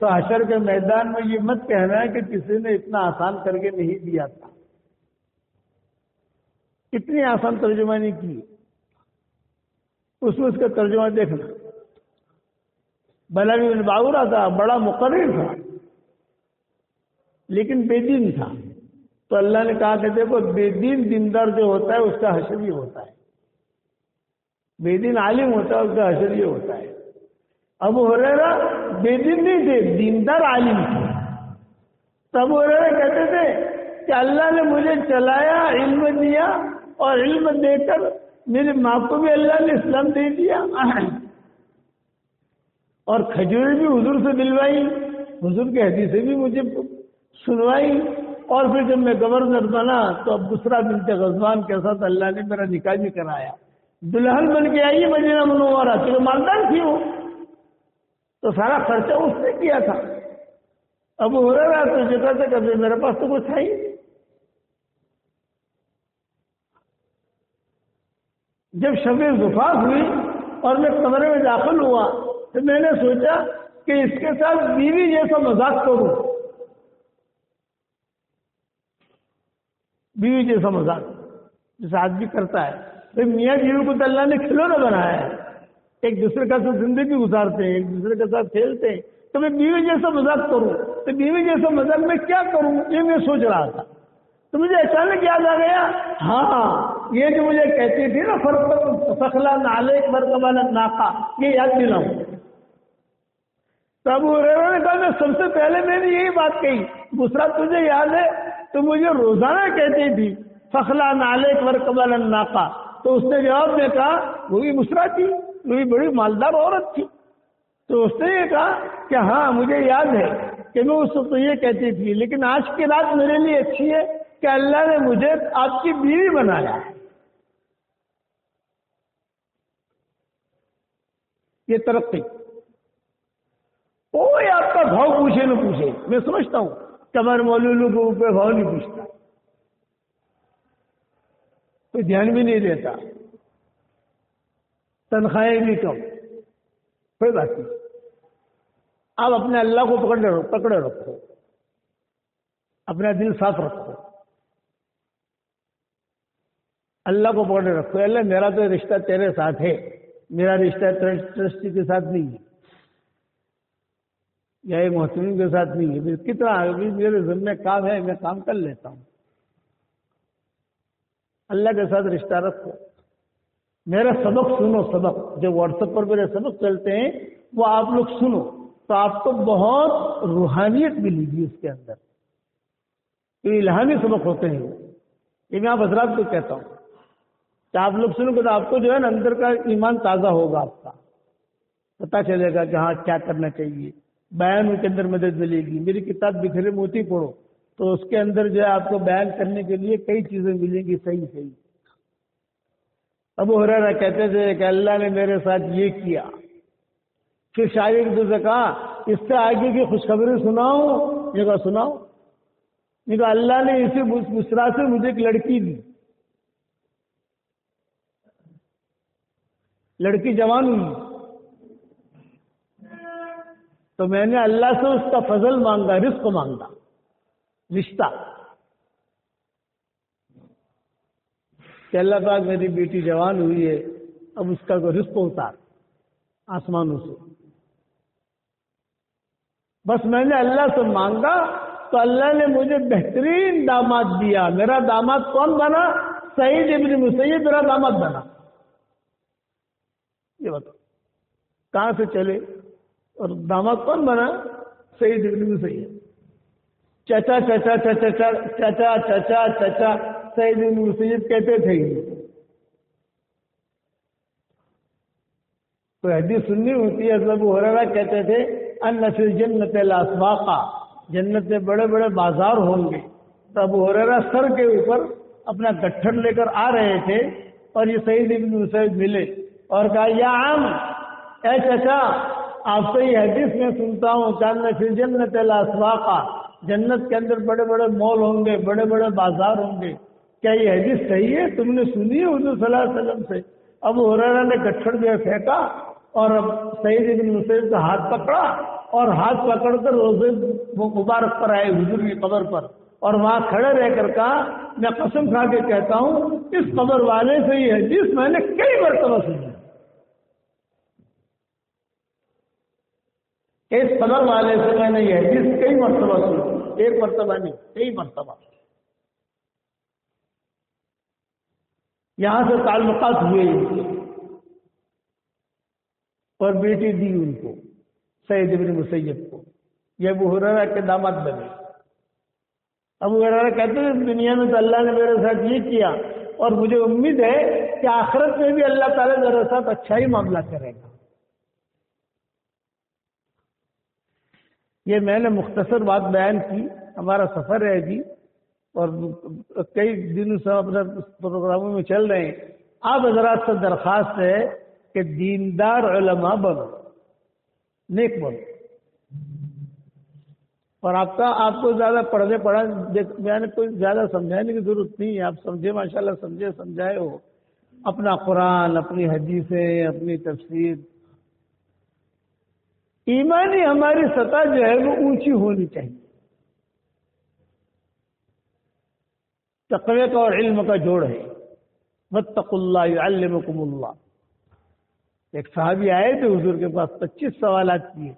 تو حشر کے میدان میں یہ مت کہنا ہے کہ کسی نے اتنا آسان کر کے نہیں دیا تھا. اتنی آسان ترجمہ نہیں کی. اس میں اس کا ترجمہ دیکھنا. بلال ابن باورہ تھا، بڑا مقرر تھا لیکن بے دین تھا. تو اللہ نے کہا کہ دیکھو بے دین دیندار جو ہوتا ہے اس کا حشر یہ ہوتا ہے، بے دین عالم ہوتا ہے اس کا حشر یہ ہوتا ہے. ابو ہریرہ بے دین نہیں تھے، دیندار عالم تھے. تو ابو ہریرہ کہتے تھے کہ اللہ نے مجھے چلایا، علم دیا اور علم دے کر میری ماں کو بھی اللہ نے اسلام دے دیا. اور کھجوریں بھی حضور سے دلوائی، حضور کی حدیثیں بھی مجھے سنوائی، اور پھر جب میں گورنر بنا تو اب بسرا بنت غزوان کے ساتھ اللہ نے میرا نکاح بھی کرایا، دلہن بن کے آئی مدینہ منورہ، تو مالدار تھی وہ، تو سارا خرچہ اس نے کیا تھا۔ ابو ہریرہ تو جگہ سے کبھی میرے پاس تو کچھ تھا ہی نہیں۔ جب شب زفاف ہوئی اور میں کمرے میں داخل ہوا تو میں نے سوچا کہ اس کے ساتھ بیوی جیسا مذاق کروں، بیوی جیسا مذاق جیسا آدمی کرتا ہے۔ تو میاں بیوی کو تو اللہ نے کھلونا بنایا ہے، ایک دوسرے کا ساتھ زندگی گزارتے ہیں، ایک دوسرے کے ساتھ کھیلتے ہیں، تو میں بیوی جیسا مذاق کروں، تو بیوی جیسا مذاق میں کیا کروں یہ میں سوچ رہا تھا۔ تو مجھے اچانک یاد آ گیا، ہاں یہ جو مجھے کہتی تھی نا فخلا نعلیک مرکبہ ناقہ، یہ یاد دلاؤں۔ تو ابو ہریرہ نے کہا میں سب سے پہلے میں نے یہی بات کہی، دوسرا تجھے یاد ہے تو مجھے روزانہ کہتی تھی فخلا نعلیک مرکبہ ناقہ، تو اس نے جواب میں کہا وہ بھی بسرا تھی، وہ بھی بڑی مالدار عورت تھی۔ تو اس نے یہ کہا کہ ہاں مجھے یاد ہے کہ میں اس وقت یہ کہتی تھی، لیکن آج کی رات میرے لیے اچھی ہے کہ اللہ نے مجھے آپ کی بیوی بنایا ہے۔ یہ ترقی، کوئی آپ کا بھاؤ پوچھے نہ پوچھے، میں سمجھتا ہوں کہ ہمارے مولویوں کے اوپر بھاؤ نہیں پوچھتا، کوئی دھیان بھی نہیں دیتا، تنخواہیں بھی کم، کوئی بات نہیں۔ آپ اپنے اللہ کو پکڑے رکھو، اپنا دل صاف رکھو، اللہ کو پکڑے رکھو۔ اللہ میرا تو رشتہ تیرے ساتھ ہے، میرا رشتہ ٹرسٹی کے ساتھ نہیں ہے یا ایک محتمین کے ساتھ نہیں ہے، کتنا میرے ذمہ کام ہے، میں کام کر لیتا ہوں۔ اللہ کے ساتھ رشتہ رکھو۔ میرا سبق سنو، سبق جو واٹس ایپ پر میرے سبق چلتے ہیں وہ آپ لوگ سنو، تو آپ کو بہت روحانیت ملے گی اس کے اندر، یہ الہامی سبق ہوتے ہیں، یہ میں آپ حضرات کو کہتا ہوں کہ آپ لوگ سنو گے تو آپ کو جو ہے نا اندر کا ایمان تازہ ہوگا، آپ کا پتہ چلے گا کہ ہاں کیا کرنا چاہیے، بیان کے اندر مدد ملے گی۔ میری کتاب بکھرے موتی پڑھو تو اس کے اندر جو ہے آپ کو بیان کرنے کے لیے کئی چیزیں ملیں گی، صحیح صحیح۔ ابو ہریرہ کہتے تھے کہ اللہ نے میرے ساتھ یہ کیا، پھر شاعر سے کہا اس سے آگے کی خوشخبری سناؤ، یہ کہا سناؤ، یہ کہا اللہ نے اسی بسرا سے مجھے ایک لڑکی دی، لڑکی جوان ہوئی، تو میں نے اللہ سے اس کا فضل مانگا، رزق مانگا، رشتہ، کہ اللہ پاک میری بیٹی جوان ہوئی ہے، اب اس کا کوئی رزق اتار آسمانوں سے۔ بس میں نے اللہ سے مانگا تو اللہ نے مجھے بہترین داماد دیا۔ میرا داماد کون بنا؟ سعید ابن مسیب میرا داماد بنا۔ یہ بتاؤ کہاں سے چلے، اور داماد کون بنا؟ سعید ابن مسیب۔ چچا چچا چچا چچا چچا چچا سعید ابن مسیب کہتے تھے۔ کوئی حدیث سننی ہوتی ہے، ابو ہریرہ کہتے تھے ان فی الجنت الاسواقا، جنت میں بڑے بڑے بازار ہوں گے۔ تو ابو ہریرہ سر کے اوپر اپنا گٹھڑ لے کر آ رہے تھے اور یہ سعید ابن مسیب ملے اور کہا یا عم، اے چچا آپ سے یہ حدیث میں سنتا ہوں کہ ان فی الجنت الاسواقا، جنت کے اندر بڑے بڑے مال ہوں گے، بڑے بڑے بازار ہوں گے، کیا یہ حدیث صحیح ہے؟ تم نے سنی ہے حضور صلی اللہ علیہ وسلم سے؟ ابو ہریرہ نے گٹھڑ جو پھینکا اور اب سعید ابن مسیب کا ہاتھ پکڑا اور ہاتھ پکڑ کر روزے مبارک پر آئے حضور کی قبر پر، اور وہاں کھڑے رہ کر کہا میں قسم کھا کے کہتا ہوں اس قبر والے سے یہ حدیث میں نے کئی مرتبہ سنی، اس قبر والے سے میں نے یہ حدیث کئی مرتبہ سنی، ایک مرتبہ نہیں کئی مرتبہ۔ یہاں سے تعلقات ہوئے ان کے، اور بیٹی دی ان کو سعید ابن مسیب کو، یہ ابو ہریرہ کے داماد بنے۔ ابو ہریرہ کہتے ہیں دنیا میں تو اللہ نے میرے ساتھ یہ کیا اور مجھے امید ہے کہ آخرت میں بھی اللہ تعالیٰ میرے ساتھ اچھا ہی معاملہ کرے گا۔ یہ میں نے مختصر بات بیان کی. ہمارا سفر ہے جی اور کئی دنوں سے اپنے پروگراموں میں چل رہے ہیں. آپ حضرات سے درخواست ہے کہ دیندار علماء بنو، نیک بنو. اور آپ کو زیادہ پڑھنے پڑھا میں نے کوئی زیادہ سمجھانے کی ضرورت نہیں ہے. آپ سمجھے ماشاءاللہ سمجھے سمجھائے ہو. اپنا قرآن، اپنی حدیثیں، اپنی تفسیر. ایمانی ہماری سطح جو ہے وہ اونچی ہونی چاہیے. تقوی کا اور علم کا جوڑ ہے. واتقوا اللہ یعلمکم اللہ. ایک صحابی آئے تھے حضور کے پاس، 25 سوالات کیے.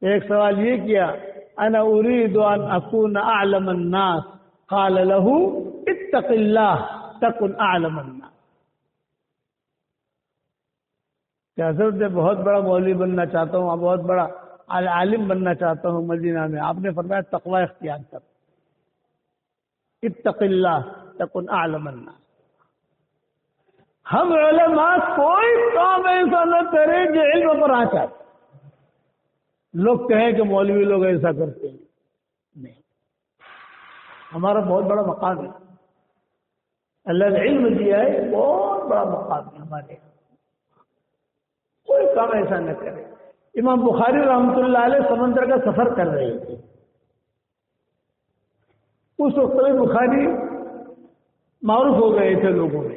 ایک سوال یہ کیا، انا اريد ان اكون اعلم الناس، قال له اتق الله تكن اعلم الناس. کہ حضرت میں بہت بڑا مولوی بننا چاہتا ہوں، بہت بڑا عالم بننا چاہتا ہوں مدینہ میں. آپ نے فرمایا تقوی اختیار کر، اتق اللہ تکن اعلم الناس. ہم علماء کوئی کام ایسا نہ کریں جو علم پر آتا ہے. لوگ کہیں کہ مولوی لوگ ایسا کرتے ہیں، نہیں. ہمارا بہت بڑا مقام ہے، اللہ نے علم دیا ہے، بہت بڑا مقام ہے ہمارے. کوئی کام ایسا نہ کرے. امام بخاری رحمۃ اللہ علیہ سمندر کا سفر کر رہے تھے. اس وقت میں بخاری معروف ہو گئے تھے لوگوں میں،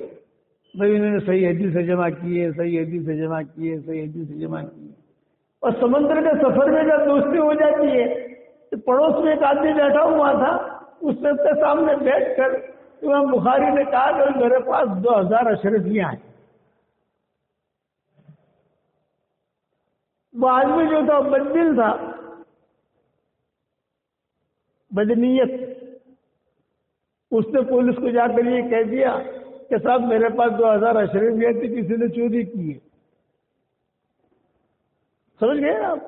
بھائی انہوں نے صحیح حدیث سے جمع کیے، صحیح حدیث سے جمع کیے، صحیح حدیث سے جمع کیے. اور سمندر کے سفر میں جب دوستی ہو جاتی ہے تو پڑوس میں ایک آدمی بیٹھا ہوا تھا، اس کے سامنے بیٹھ کر امام بخاری نے کہا کہ میرے پاس 2000 اشرفیاں ہیں. وہ آدمی جو تھا بددل تھا، بدنیت. اس نے پولیس کو جا کر یہ کہہ دیا کہ صاحب میرے پاس 2000 اشرفیاں تھی، کسی نے چوری کی ہے. سمجھ گئے آپ؟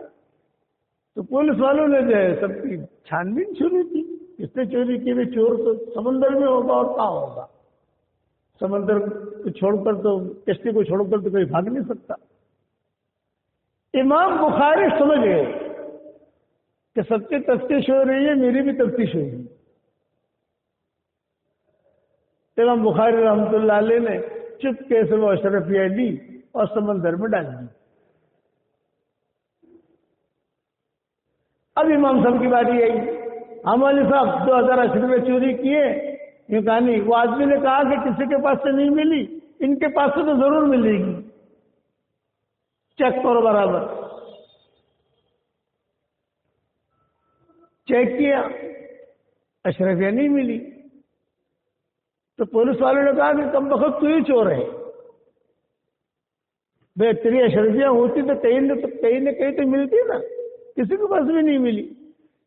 تو پولیس والوں نے جو ہے سب کی چھان بین شروع کی. اس نے چوری کی بھی، چور تو سمندر میں ہوگا اور کہاں ہوگا. سمندر کو چھوڑ کر تو، کشتی کو چھوڑ کر تو کوئی بھاگ نہیں سکتا. امام بخاری سمجھ گئے کہ سب کی تفتیش ہو رہی ہے، میری بھی تفتیش ہوگی. امام بخاری رحمۃ اللہ علیہ نے چپکے سے وہ اشرفیاں لی اور سمندر میں ڈال دی. اب امام صاحب کی باری آئی. ہمارے صاحب 2000 اشرفیاں چوری کیے. یہ کہا نہیں. وہ آدمی نے کہا کہ کسی کے پاس سے نہیں ملی، ان کے پاس سے تو ضرور ملے گی، چیک کرو برابر. چیک کیا، اشرفیاں نہیں ملی. تو پولیس والوں نے کہا کہ کم بخت تو ہی چور ہے. بے تیری اشرفیاں ہوتی تو کہیں نہ کہیں تو ملتی نا، کسی کے پاس بھی نہیں ملی.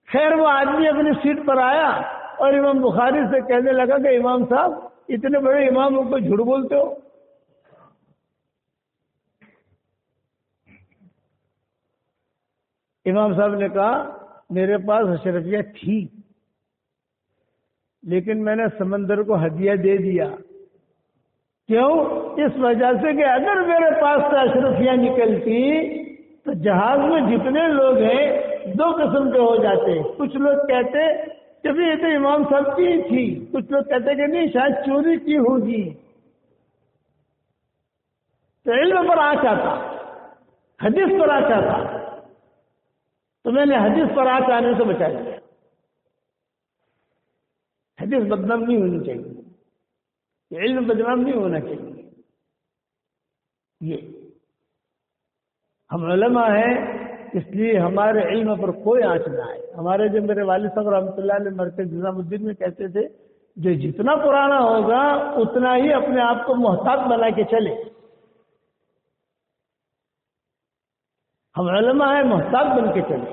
خیر وہ آدمی اپنی سیٹ پر آیا اور امام بخاری سے کہنے لگا کہ امام صاحب اتنے بڑے امام کو جھوٹ بولتے ہو. امام صاحب نے کہا میرے پاس اشرفیاں تھی، لیکن میں نے سمندر کو ہدیہ دے دیا. کیوں؟ اس وجہ سے کہ اگر میرے پاس سے اشرفیاں نکلتی تو جہاز میں جتنے لوگ ہیں 2 قسم کے ہو جاتے. کچھ لوگ کہتے کہ بھی یہ تو امام صاحب کی ہی تھی، کچھ لوگ کہتے کہ نہیں شاید چوری کی ہوگی. تو علم پر آنچ آتا، حدیث پر آنچ آتا. تو میں نے حدیث پر آنچ آنے سے بچا لیا. حدیث بدنام نہیں ہونی چاہیے، علم بدنام نہیں ہونا چاہیے. یہ ہم علماء ہیں، اس لیے ہمارے علم پر کوئی آنچ نہ آئے. ہمارے جو میرے والد صاحب رحمۃ اللہ علیہ مرکز نظام الدین میں کہتے تھے جو جتنا پرانا ہوگا اتنا ہی اپنے آپ کو محتاط بنا کے چلے. ہم علماء ہیں، محتاط بن کے چلے.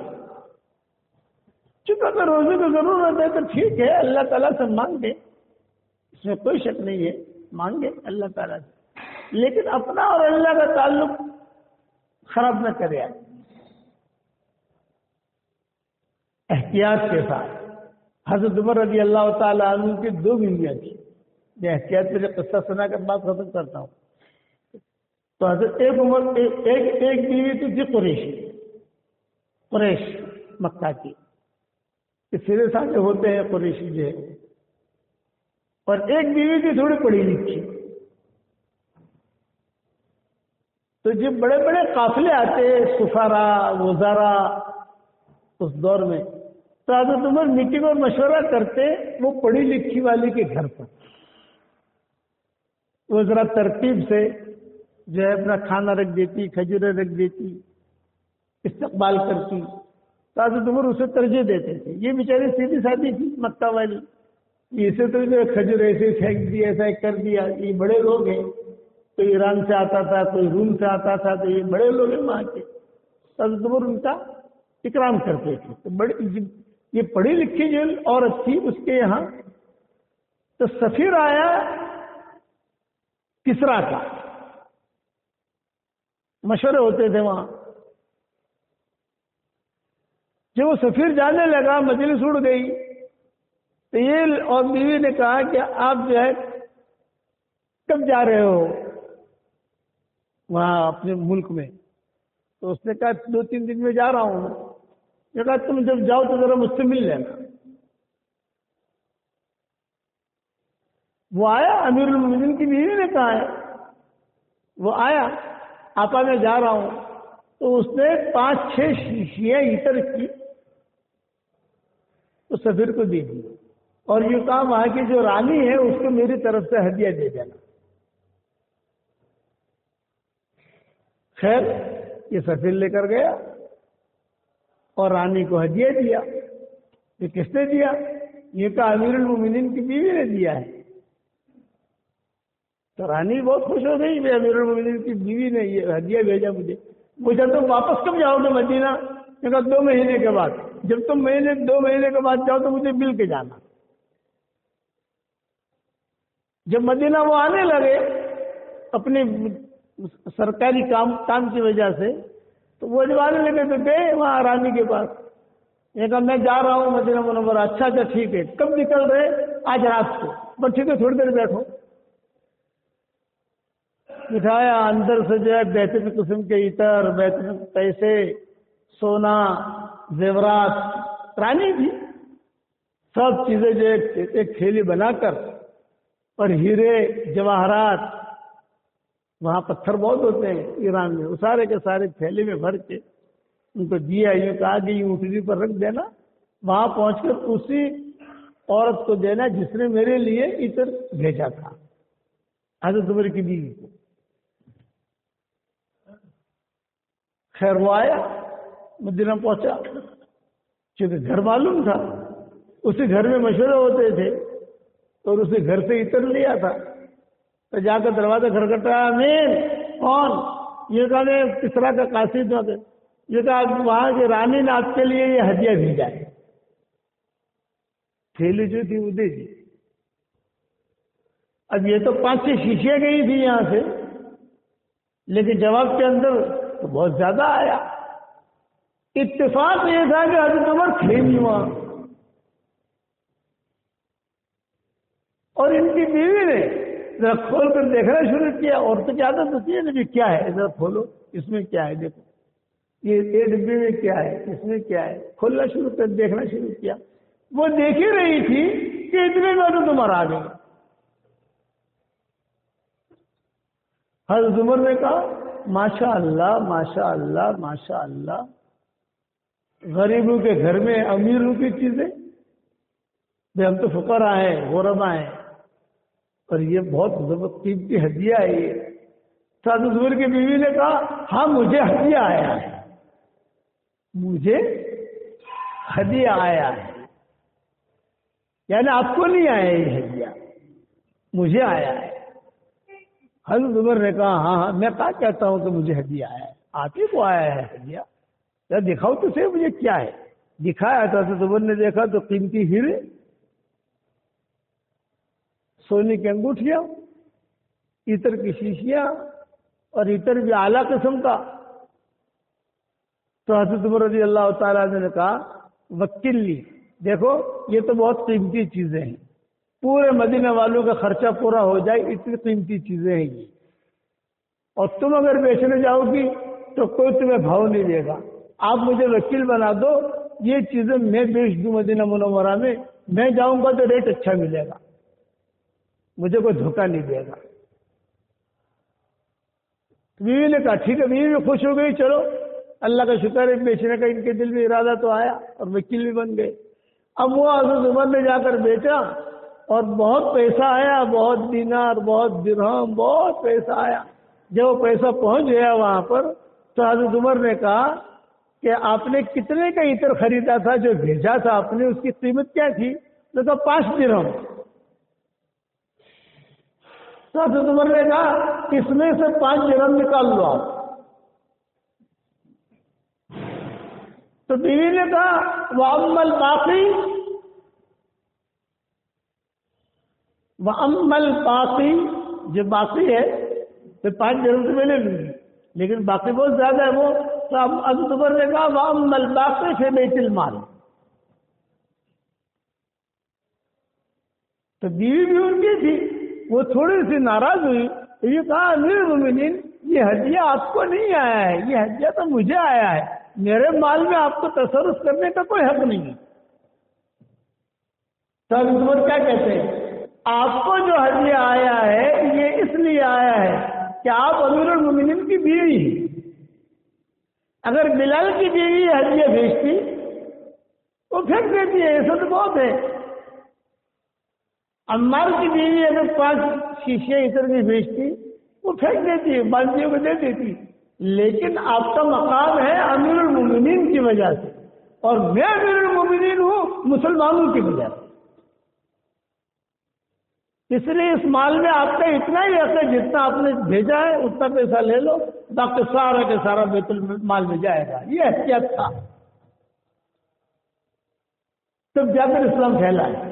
چونکہ اگر روزے کی ضرورت ہے تو ٹھیک ہے، اللہ تعالیٰ سے مانگے، اس میں کوئی شک نہیں ہے، مانگے اللہ تعالیٰ سے، لیکن اپنا اور اللہ کا تعلق خراب نہ کرے. احتیاط کے ساتھ. حضرت عمر رضی اللہ تعالیٰ عنہ کی 2 بیویاں تھیں. میں احتیاط سے قصہ سنا کر بات ختم کرتا ہوں. تو حضرت ایک بیوی تو تھی قریش مکہ کی، کہ سیدھے سادے ہوتے ہیں قریشی جو ہے، اور ایک بیوی تھی تھوڑی پڑھی لکھی. تو جب بڑے بڑے قافلے آتے سفارا وزارا اس دور میں، تو حضرت عمر میٹنگ اور مشورہ کرتے وہ پڑھی لکھی والی کے گھر پر. وہ ذرا ترتیب سے جو ہے اپنا کھانا رکھ دیتی، کھجوریں رکھ دیتی، استقبال کرتی. تو حضرت عمر اسے ترجیح دیتے تھے. یہ بیچاری سیدھی سادی تھی مکہ والی، اسے تو جو کھجور ایسے پھینک دیا، ایسا کر دیا. یہ بڑے لوگ ہیں، کوئی ایران سے آتا تھا، کوئی روم سے آتا تھا، تو یہ بڑے لوگ ہیں وہاں کے. حضرت عمر ان کا اکرام کرتے تھے. تو یہ پڑھی لکھی جو عورت تھی اس کے یہاں تو سفیر آیا کسرا کا، مشورے ہوتے تھے وہاں. جب وہ سفیر جانے لگا مجلس اڑ گئی. تو یہ اور بیوی نے کہا کہ آپ جو ہے کب جا رہے ہو وہاں اپنے ملک میں؟ تو اس نے کہا 2-3 دن میں جا رہا ہوں. یہ کہا تم جب جاؤ تو ذرا مجھ سے مل لینا. وہ آیا، امیر المومنین کی بیوی نے کہا ہے، وہ آیا، آپا میں جا رہا ہوں. تو اس نے 5-6 شیشیاں عطر کی اس سفیر کو دے دی، اور یہ کہا وہاں کی جو رانی ہے اس کو میری طرف سے ہدیہ دے دینا. خیر یہ سفیر لے کر گیا اور رانی کو ہدیہ دیا. یہ کس نے دیا؟ یہ کہا امیر المومنین کی بیوی نے دیا ہے. تو رانی بہت خوش ہو گئی، میں امیر المومنین کی بیوی نے یہ ہدیہ بھیجا مجھے. مجھے تم واپس کب جاؤ گے مدینہ؟ میں کہا 2 مہینے کے بعد. جب تم 2 مہینے کے بعد جاؤ تو مجھے مل کے جانا. جب مدینہ وہ آنے لگے اپنے سرکاری کام کی وجہ سے، تو وہ جب آنے لگے تو گئے وہاں رانی کے پاس. یہ کہا میں جا رہا ہوں مدینہ منورہ. اچھا ٹھیک ہے، کب نکل رہے؟ آج رات کو. بس ٹھیک ہے، تھوڑی دیر بیٹھو. بٹھایا، اندر سے جو ہے بہترین قسم کے عطر، بہترین پیسے، سونا، زیورات، رانی تھی، سب چیزیں جو ایک تھیلی بنا کر، اور ہیرے جواہرات، وہاں پتھر بہت ہوتے ہیں ایران میں، وہ سارے کے سارے تھیلی میں بھر کے ان کو دیا. یہ کہا کہ یہ اونٹنی پر رکھ دینا، وہاں پہنچ کر اسی عورت کو دینا جس نے میرے لیے عطر بھیجا تھا، حضرت عمر کی بیوی کو. خیر وہ آیا، مدینہ پہنچا. چونکہ گھر معلوم تھا، اسی گھر میں مشورے ہوتے تھے، اور اسی گھر سے عطر لیا تھا. تو جا کر دروازہ کھٹکھٹایا. امین. کون؟ یہ کہا میں کسرا کا قاصد ہوں. یہ کہا وہاں کی رانی نے آپ کے لیے یہ ہدیہ بھیجا ہے. تھیلی جو تھی وہ دے دی. اب یہ تو 5-6 شیشیاں گئی تھی یہاں سے، لیکن جواب کے اندر تو بہت زیادہ آیا. اتفاق یہ تھا کہ حضرت عمر تھے نہیں وہاں، اور ان کی بیوی نے ذرا کھول کر دیکھنا شروع کیا. اور تو کیا عادت ہوتی ہے نا، کیا ہے ذرا کھولو، اس میں کیا ہے، دیکھو یہ ڈبے میں کیا ہے، اس میں کیا ہے. کھولنا شروع کر دیکھنا شروع کیا. وہ دیکھ ہی رہی تھی کہ اتنے میں تو عمر آ گئے. حضرت عمر نے کہا ماشاء اللہ ماشاء اللہ ماشاء اللہ، غریبوں کے گھر میں امیروں کی چیزیں، ہم تو فقراء ہیں، غرباء ہیں، اور یہ بہت قیمتی ہدیہ ہے. یہ حضرت عمر کی بیوی نے کہا ہاں مجھے ہدیہ آیا ہے، مجھے ہدیہ آیا ہے. یعنی آپ کو نہیں آیا یہ ہدیہ، مجھے آیا ہے. حضرت عمر نے کہا ہاں ہاں میں کہا کہتا ہوں کہ مجھے ہدیہ آیا ہے، آپ ہی کو آیا ہے ہدیہ. دکھاؤ تو صحیح مجھے کیا ہے. دکھایا تو حضرت عمر نے دیکھا تو قیمتی ہیرے، سونے کی انگوٹھیاں، عطر کی شیشیاں، اور عطر بھی اعلیٰ قسم کا. تو حضرت عمر رضی اللہ تعالیٰ نے کہا وکیل لی، دیکھو یہ تو بہت قیمتی چیزیں ہیں، پورے مدینہ والوں کا خرچہ پورا ہو جائے اتنی قیمتی چیزیں ہیں یہ، اور تم اگر بیچنے جاؤ گی تو کوئی تمہیں بھاؤ نہیں دے گا. آپ مجھے وکیل بنا دو، یہ چیزیں میں بیچ دوں مدینہ منورہ میں جاؤں گا تو ریٹ اچھا ملے گا، مجھے کوئی دھوکہ نہیں دے گا۔ بیوی نے کہا ٹھیک ہے، بیوی بھی خوش ہو گئی، چلو اللہ کا شکر ہے بیچنے کا ان کے دل میں ارادہ تو آیا اور وکیل بھی بن گئے۔ اب وہ حضرت عمر نے جا کر بیچا اور بہت پیسہ آیا، بہت دینار، بہت درہم، بہت پیسہ آیا۔ جب وہ پیسہ پہنچ گیا وہاں پر تو حضرت عمر نے کہا کہ آپ نے کتنے کا عطر خریدا تھا جو بھیجا تھا آپ نے، اس کی قیمت کیا تھی؟ تو کہا 5 درہم۔ تو حضرت عمر نے کہا اس میں سے 5 درہم نکال لو آپ۔ تو بیوی نے کہا وَأَمَّا الْبَاقِي وَأَمَّا الْبَاقِي، جو باقی ہے تو 5 درہم سے میں لے لوں گی، لیکن باقی بہت زیادہ ہے وہ۔ تو اب حضرت عمر نے کہا وَأَمَّا الْبَاقِي فِي بَيْتِ الْمَالِ۔ تو بیوی بھی ان کی تھی، وہ تھوڑی سی ناراض ہوئی، یہ کہا امیر المومنین یہ ہدیہ آپ کو نہیں آیا ہے، یہ ہدیہ تو مجھے آیا ہے، میرے مال میں آپ کو تصرف کرنے کا کوئی حق نہیں ہے۔ تو حضرت عمر کیا کہتے ہیں، آپ کو جو ہدیہ آیا ہے یہ اس لیے آیا ہے کہ آپ امیر المومنین کی بیوی ہیں۔ اگر بلال کی بیوی یہ ہدیہ بھیجتی وہ پھینک دیتی ہے، ایسا تو بہت ہے۔ عمار کی بیوی اگر 5 شیشے عطر کی بھیجتی وہ پھینک دیتی ہے، باندھیوں کو دے دیتی، لیکن آپ کا مقام ہے امیر المومنین کی وجہ سے، اور میں امیر المومنین ہوں مسلمانوں کی وجہ سے، اس لیے اس مال میں آپ کا اتنا ہی حق ہے جتنا آپ نے بھیجا ہے اتنا پیسہ لے لو، باقی سارا کے سارا بیت المال میں جائے گا۔ یہ احتیاط تھا، تب جا کر اسلام پھیلا ہے۔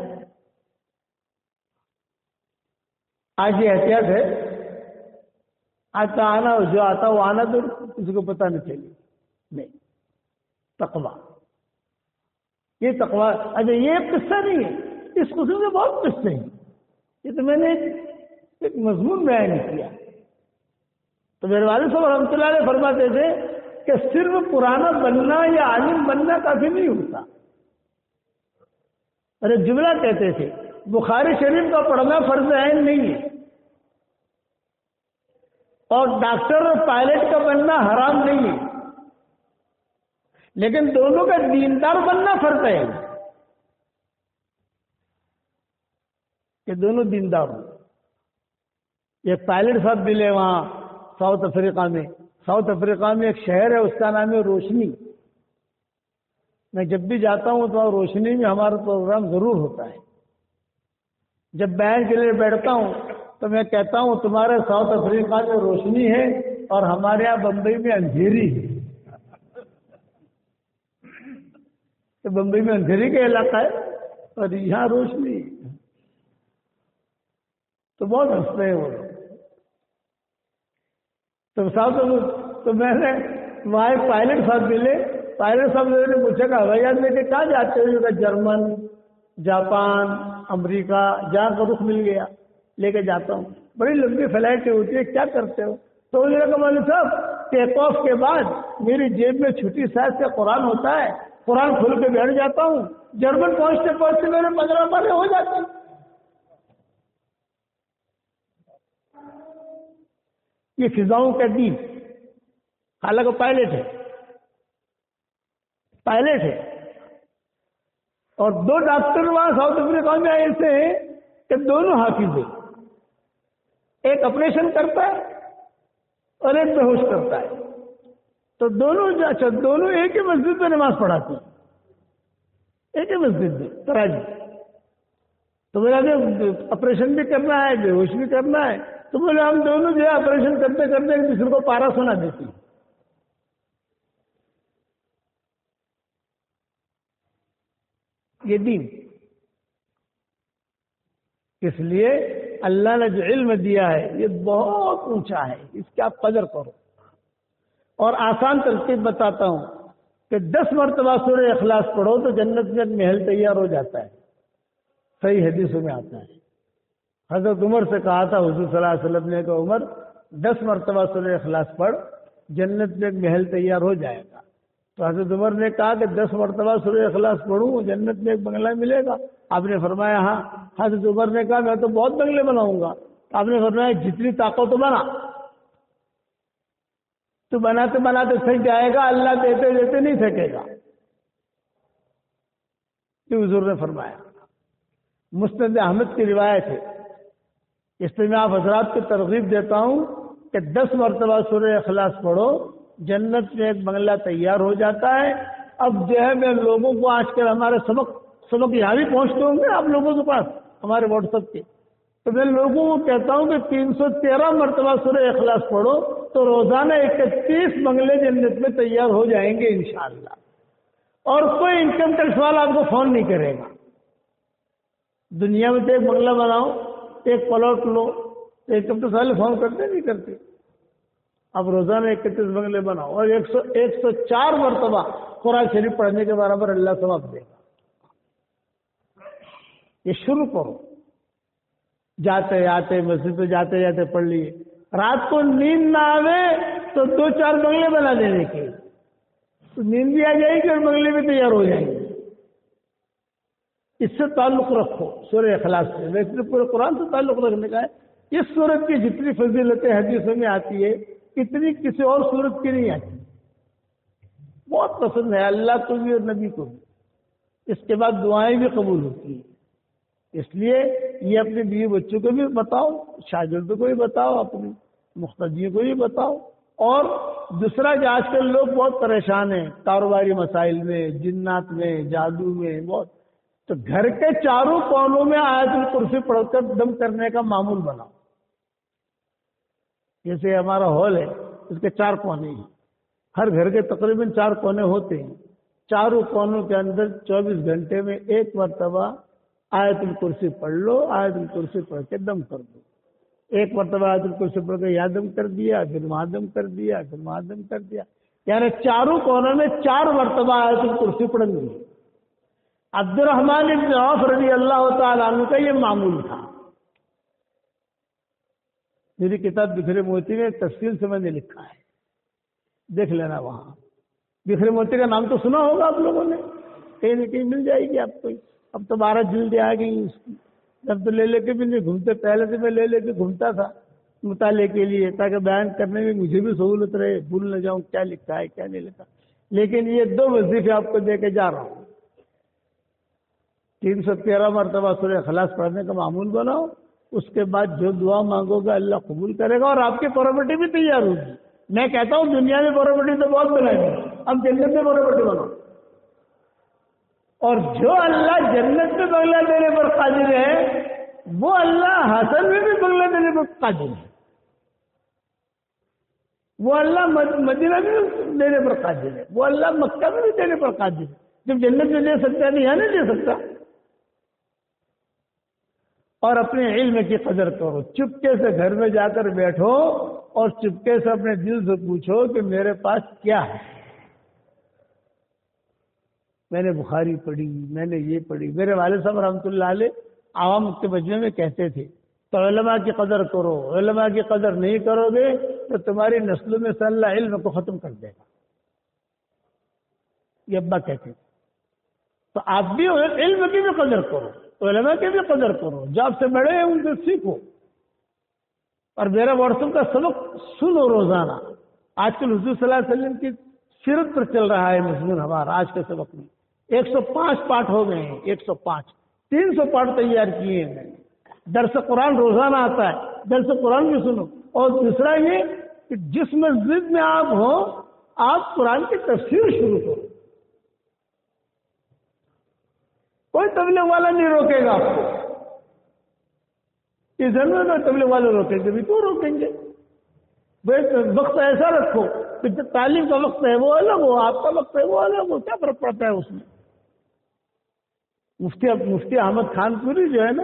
آج یہ احتیاط ہے، آتا آنا جو آتا وہ آنا تو کسی کو پتہ نہیں چاہیے، نہیں، تقویٰ، یہ تقویٰ۔ اچھا یہ ایک قصہ نہیں ہے، اس قسم سے بہت قصے ہیں، یہ تو میں نے ایک مضمون بیان کیا۔ تو میرے والد صاحب رحمۃ اللہ علیہ فرماتے تھے کہ صرف پرانا بننا یا عالم بننا کافی نہیں ہوتا، اور ایک جملہ کہتے تھے بخاری شریف کا پڑھنا فرض عین نہیں ہے، اور ڈاکٹر اور پائلٹ کا بننا حرام نہیں ہے، لیکن دونوں کا دیندار بننا فرض ہے کہ دونوں دیندار ہوں۔ ایک پائلٹ صاحب ملے وہاں ساؤتھ افریقہ میں، ساؤتھ افریقہ میں ایک شہر ہے اس کا نام ہے روشنی۔ میں جب بھی جاتا ہوں تو روشنی میں ہمارا پروگرام ضرور ہوتا ہے۔ جب بیان کے لیے بیٹھتا ہوں تو میں کہتا ہوں تمہارے ساؤتھ افریقہ میں روشنی ہے اور ہمارے یہاں بمبئی میں اندھیری ہے۔ تو بمبئی میں اندھیری کا علاقہ ہے اور یہاں روشنی ہے، تو بہت ہنستے ہیں وہ۔ تو میں نے وہاں ایک پائلٹ صاحب ملے، پائلٹ صاحب نے پوچھا کہ ہوائی جہاز لے کے کہاں جاتے ہو؟ جرمن، جاپان، امریکہ، جہاں کا رخ مل گیا لے کے جاتا ہوں۔ بڑی لمبی فلائٹیں ہوتی ہے، کیا کرتے ہو؟ تو مجھے کہا مولوی صاحب ٹیک آف کے بعد میری جیب میں چھوٹی سائز کا قرآن ہوتا ہے، قرآن کھول کے بیٹھ جاتا ہوں، جرمن پہنچتے پہنچتے میرے 15 پارے ہو جاتے ہیں۔ یہ فضاؤں کا دین، حالانکہ پائلٹ ہے، اور 2 ڈاکٹر وہاں ساؤتھ افریقہ میں ایسے ہیں کہ دونوں حافظ ہیں، ایک آپریشن کرتا ہے اور ایک بے ہوش کرتا ہے، تو دونوں ایک ہی مسجد میں نماز پڑھاتے ہیں، ایک ہی مسجد میں کراچی۔ تو میرا آپریشن بھی کرنا ہے، بے ہوش بھی کرنا ہے، تو بولے ہم دونوں جو ہے آپریشن کرتے کرتے ایک دوسرے کو پارا سنا دیتی ہیں۔ یہ دین، اس لیے اللہ نے جو علم دیا ہے یہ بہت اونچا ہے، اس کی آپ قدر کرو۔ اور آسان ترتیب بتاتا ہوں کہ 10 مرتبہ سورہ اخلاص پڑھو تو جنت میں محل تیار ہو جاتا ہے، صحیح حدیثوں میں آتا ہے۔ حضرت عمر سے کہا تھا حضور صلی اللہ علیہ وسلم نے کہ عمر 10 مرتبہ سورہ اخلاص پڑھ، جنت میں محل تیار ہو جائے گا۔ تو حضرت عمر نے کہا کہ 10 مرتبہ سورہ اخلاص پڑھوں جنت میں ایک بنگلہ ملے گا؟ آپ نے فرمایا ہاں۔ حضرت عمر نے کہا میں تو بہت بنگلے بناؤں گا۔ آپ نے فرمایا جتنی طاقت بنا، تو بناتے بناتے تھک جائے گا، اللہ دیتے دیتے نہیں تھکے گا، یہ حضور نے فرمایا۔ مسند احمد کی روایت ہے، اس لیے میں آپ حضرات کو ترغیب دیتا ہوں کہ 10 مرتبہ سورہ اخلاص پڑھو، جنت میں ایک بنگلہ تیار ہو جاتا ہے۔ اب جو ہے میں لوگوں کو آج کل ہمارے سبق یہاں بھی پہنچتے ہوں گے آپ لوگوں کے پاس ہمارے واٹس ایپ کے، تو میں لوگوں کو کہتا ہوں کہ 313 مرتبہ سورہ اخلاص پڑھو تو روزانہ 31 بنگلے جنت میں تیار ہو جائیں گے انشاءاللہ، اور کوئی انکم ٹیکس والا آپ کو فون نہیں کرے گا۔ دنیا میں تو ایک بنگلہ بناؤ، ایک پلاٹ لو، انکم ٹیکس والے فون کرتے نہیں کرتے؟ اب روزانہ 31 بنگلے بناؤ اور 104 مرتبہ قرآن شریف پڑھنے کے برابر اللہ ثواب دے گا۔ یہ شروع کرو، جاتے آتے مسجد پہ جاتے جاتے پڑھ لیے، رات کو نیند نہ آوے تو 2-4 بنگلے بنا دینے کے، تو نیند بھی آ جائے گی اور بنگلے بھی تیار ہو جائیں گے۔ اس سے تعلق رکھو سورہ اخلاص سے، ویسے پورے قرآن سے تعلق رکھنے کا ہے۔ اس سورت کی جتنی فضیلتیں حدیثوں میں آتی ہے اتنی کسی اور سورت کی نہیں آتی، بہت پسند ہے اللہ کو بھی اور نبی کو بھی۔ اس کے بعد دعائیں بھی قبول ہوتی ہیں، اس لیے یہ اپنے بیوی بچوں کو بھی بتاؤ، شاگردوں کو بھی بتاؤ، اپنے مقتدیوں کو بھی بتاؤ۔ اور دوسرا کہ آج کل لوگ بہت پریشان ہیں کاروباری مسائل میں، جنات میں، جادو میں، بہت، تو گھر کے چاروں کونوں میں آیت الکرسی پڑھ کر دم کرنے کا معمول بناؤ۔ جیسے ہمارا ہال ہے، اس کے 4 کونے ہیں، ہر گھر کے تقریباً 4 کونے ہوتے ہیں، چاروں کونوں کے اندر 24 گھنٹے میں ایک مرتبہ آیت الکرسی پڑھ لو، آیت الکرسی پڑھ کے دم کر دو۔ ایک مرتبہ آیت الکرسی پڑھ کے یہاں دم کر دیا، پھر وہاں دم کر دیا، پھر وہاں دم کر دیا، یعنی چاروں کونوں میں 4 مرتبہ آیت الکرسی پڑھیں گے۔ عبد الرحمن بن عوف رضی اللہ تعالیٰ عنہ کا یہ معمول تھا۔ میری کتاب بکھرے موتی میں تفصیل سے میں نے لکھا ہے، دیکھ لینا وہاں۔ بکھرے موتی کا نام تو سنا ہوگا آپ لوگوں نے، کہیں نہ کہیں مل جائے گی آپ کو۔ اب تو 12 جلدیں آ گئی اس کی، جب تو لے کے بھی نہیں گھومتے، پہلے سے میں لے کے گھومتا تھا مطالعے کے لیے، تاکہ بیان کرنے میں مجھے بھی سہولت رہے، بھول نہ جاؤں کیا لکھا ہے کیا نہیں لکھا۔ لیکن یہ 2 وظیفے آپ کو دے کے جا رہا ہوں۔ 313 مرتبہ سورہ اخلاص پڑھنے کا معمول بناؤ، اس کے بعد جو دعا مانگو گا اللہ قبول کرے گا، اور آپ کی پراپرٹی بھی تیار ہوگی۔ میں کہتا ہوں دنیا میں پراپرٹی تو بہت بنائی ہے، اب جنت میں پراپرٹی بناؤ، اور جو اللہ جنت میں بنگلہ دینے پر قادر ہے وہ اللہ حسن میں بھی بنگلہ دینے پر قادر ہے، وہ اللہ مدینہ میں بھی دینے پر قادر ہے، وہ اللہ مکہ میں بھی دینے پر قادر ہے۔ جب جنت میں دے سکتا ہے تو یہاں نہیں دے سکتا۔ اور اپنے علم کی قدر کرو، چپکے سے گھر میں جا کر بیٹھو اور چپکے سے اپنے دل سے پوچھو کہ میرے پاس کیا ہے۔ میں نے بخاری پڑھی، میں نے یہ پڑھی، میرے والد صاحب رحمۃ اللہ علیہ عوام کے مجمع میں کہتے تھے تو علماء کی قدر کرو، علماء کی قدر نہیں کرو گے تو تمہاری نسلوں میں سے اللہ علم کو ختم کر دے گا، یہ ابا کہتے تھے۔ تو آپ بھی علم کی بھی قدر کرو، علماء کی بھی قدر کرو، جو آپ سے بڑے ہیں ان سے سیکھو، اور میرا واٹس ایپ کا سبق سنو روزانہ۔ آج کل حضور صلی اللہ علیہ وسلم کی سیرت پر چل رہا ہے مضمون ہمارا آج کے سبق میں، 105 پارٹ ہو گئے ہیں، 105، 300 پارٹ تیار کیے ہیں میں نے۔ درس قرآن روزانہ آتا ہے، درس قرآن بھی سنو، اور دوسرا یہ کہ جس مسجد میں آپ ہو آپ قرآن کی تفسیر شروع کرو، کوئی تبلیغ والا نہیں روکے گا آپ کو، اس ضرور میں تبلیغ والے روکیں گے بھی تو روکیں گے۔ وقت ایسا رکھو کہ جو تعلیم کا وقت ہے وہ الگ ہو، آپ کا وقت ہے وہ الگ ہو، کیا فرق پڑتا ہے اس میں۔ مفتی احمد خان پوری جو ہے نا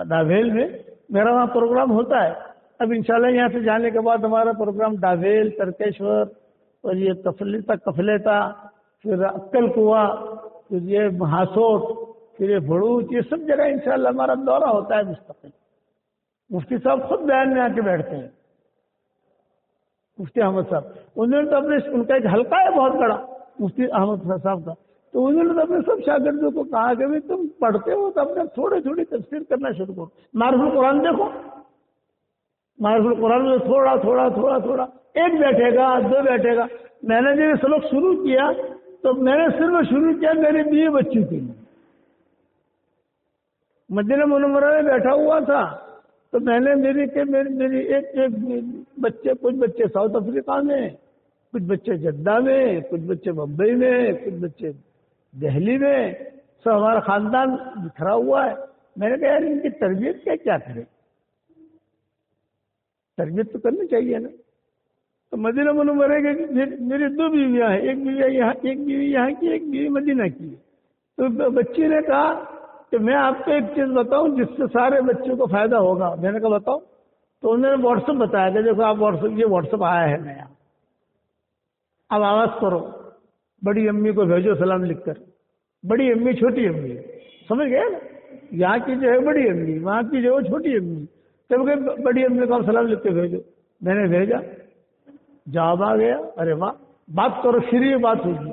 ڈاویل میں، میرا وہاں پروگرام ہوتا ہے۔ اب انشاءاللہ یہاں سے جانے کے بعد ہمارا پروگرام ڈاویل، ترکیشور، اور یہ کفلیتا، پھر عکل کنواں، پھر یہ ہاسوٹ، پھر یہ بھڑوچ، یہ سب جگہ انشاءاللہ ہمارا دورہ ہوتا ہے مستقل۔ مفتی صاحب خود بیان میں آ کے بیٹھتے ہیں، مفتی احمد صاحب، انہوں نے تو اپنے ان کا ایک حلقہ ہے بہت بڑا، مفتی احمد صاحب کا. تو انہوں نے اپنے سب شاگردوں کو کہا کہ تم پڑھتے ہو تو اپنے تھوڑے تھوڑی تفسیر کرنا شروع کرو. معرف القرآن دیکھو, معرف القرآن میں تھوڑا تھوڑا تھوڑا تھوڑا ایک بیٹھے گا, دو بیٹھے گا. میں نے جب یہ سبق شروع کیا تو میں نے صرف شروع کیا میرے 20 بچوں کے لیے. مدینہ منورہ میں بیٹھا ہوا تھا تو میں نے میری ایک بچے, کچھ بچے ساؤتھ افریقہ میں, کچھ بچے جدہ میں, کچھ بچے بمبئی میں, کچھ بچے دہلی میں, سب ہمارا خاندان بکھرا ہوا ہے. میں نے کہا یار ان کی تربیت کیا کرے, تربیت تو کرنی چاہیے نا. تو مدینہ منورہ کے میری 2 بیویاں ہیں, ایک بیوی یہاں کی, ایک بیوی مدینہ کی. تو بچی نے کہا کہ میں آپ کو ایک چیز بتاؤں جس سے سارے بچوں کو فائدہ ہوگا. میں نے کہا بتاؤ. تو انہوں نے واٹس ایپ بتایا کہ دیکھو آپ یہ واٹس ایپ آیا ہے نیا, اب آواز کرو, بڑی امی کو بھیجو سلام لکھ کر. بڑی امی چھوٹی امی, سمجھ گئے نا, یہاں کی جو ہے بڑی امی, وہاں کی جو ہے چھوٹی امی. تب کہ بڑی امی کو سلام لکھ کے بھیجو. میں نے بھیجا, جواب آ گیا. ارے واہ, بات کرو, فری میں بات ہوگی.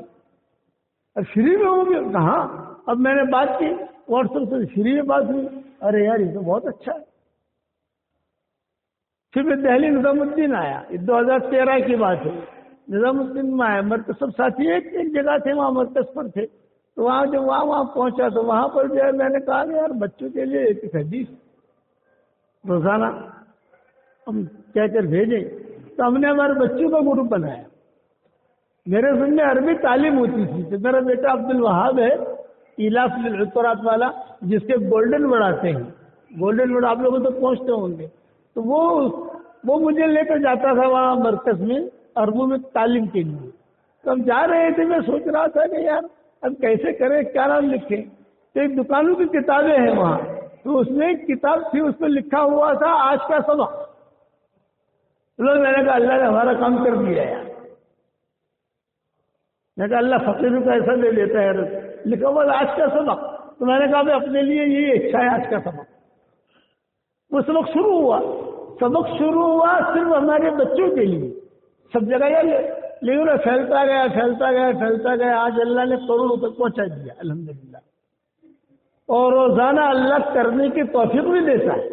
اب فری میں ہوگی کہاں, اب میں نے بات کی واٹس ایپ سے, فری میں بات ہوئی. ارے یار یہ تو بہت اچھا ہے. پھر میں دہلی نظام الدین آیا, 2013 کی بات ہے. نظام الدین میں آیا, مرکز سب ساتھی ایک جگہ تھے, وہاں مرکز پر تھے. تو وہاں جب وہاں پہنچا تو وہاں پر جو ہے میں نے کہا کہ یار بچوں کے لیے ایک حدیث روزانہ ہم کہہ کر بھیجیں. تو ہم نے ہمارے بچوں کا گروپ بنایا. میرے سن میں عربی تعلیم ہوتی تھی. تو میرا بیٹا عبد الوہاب ہے, ایلاف للعطرات والا, جس کے گولڈن ورڈ آتے ہیں. گولڈن ورڈ آپ لوگوں تک پہنچتے ہوں گے. تو وہ مجھے لے کر جاتا تھا وہاں مرکز میں عربوں میں تعلیم کے لیے. تو ہم جا رہے تھے, میں سوچ رہا تھا کہ یار اب کیسے کریں, کیا نام لکھیں. تو ایک دکانوں کی کتابیں ہیں وہاں, تو اس میں ایک کتاب تھی, اس پہ لکھا ہوا تھا آج کا سبق. میں نے کہا اللہ نے ہمارا کام کر دیا ہے. میں نے کہا اللہ فقیروں کا ایسا دے دیتا ہے. لکھا ہوا آج کا سبق. تو میں نے کہا میں اپنے لیے یہ اچھا ہے آج کا سبق. وہ سبق شروع ہوا. سبق شروع ہوا صرف ہمارے بچوں کے لیے, سب جگہ لیکن پھیلتا گیا پھیلتا گیا پھیلتا گیا. آج اللہ نے کروڑوں تک پہنچا دیا الحمدللہ. اور روزانہ اللہ کرنے کی توفیق بھی دیتا ہے.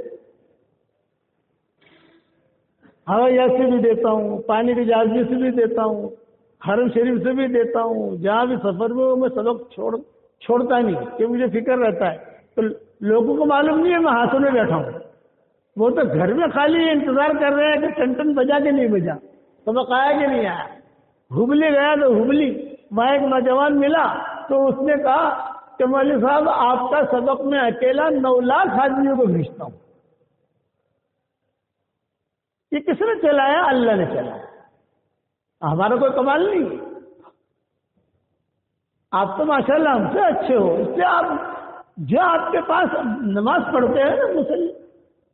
ہوائی سے بھی دیتا ہوں, پانی کی جہازی سے بھی دیتا ہوں, حرم شریف سے بھی دیتا ہوں. جہاں بھی سفر میں میں سبق چھوڑتا نہیں کہ مجھے فکر رہتا ہے. تو لوگوں کو معلوم نہیں ہے میں ہاتھوں میں بیٹھا ہوں. وہ تو گھر میں خالی انتظار کر رہے ہیں کہ ٹن بجا کے نہیں بجا, سبق آیا کہ نہیں آیا. ہبلی گیا تو ہبلی, وہاں ایک نوجوان ملا تو اس نے کہا کہ مولوی صاحب آپ کا سبق میں اکیلا 9 لاکھ آدمیوں کو بھیجتا ہوں. یہ کس نے چلایا؟ اللہ نے چلایا, ہمارا کوئی کمال نہیں ہے. آپ تو ماشاءاللہ ہم سے اچھے ہو. اس سے آپ جو آپ کے پاس نماز پڑھتے ہیں نا مسلم,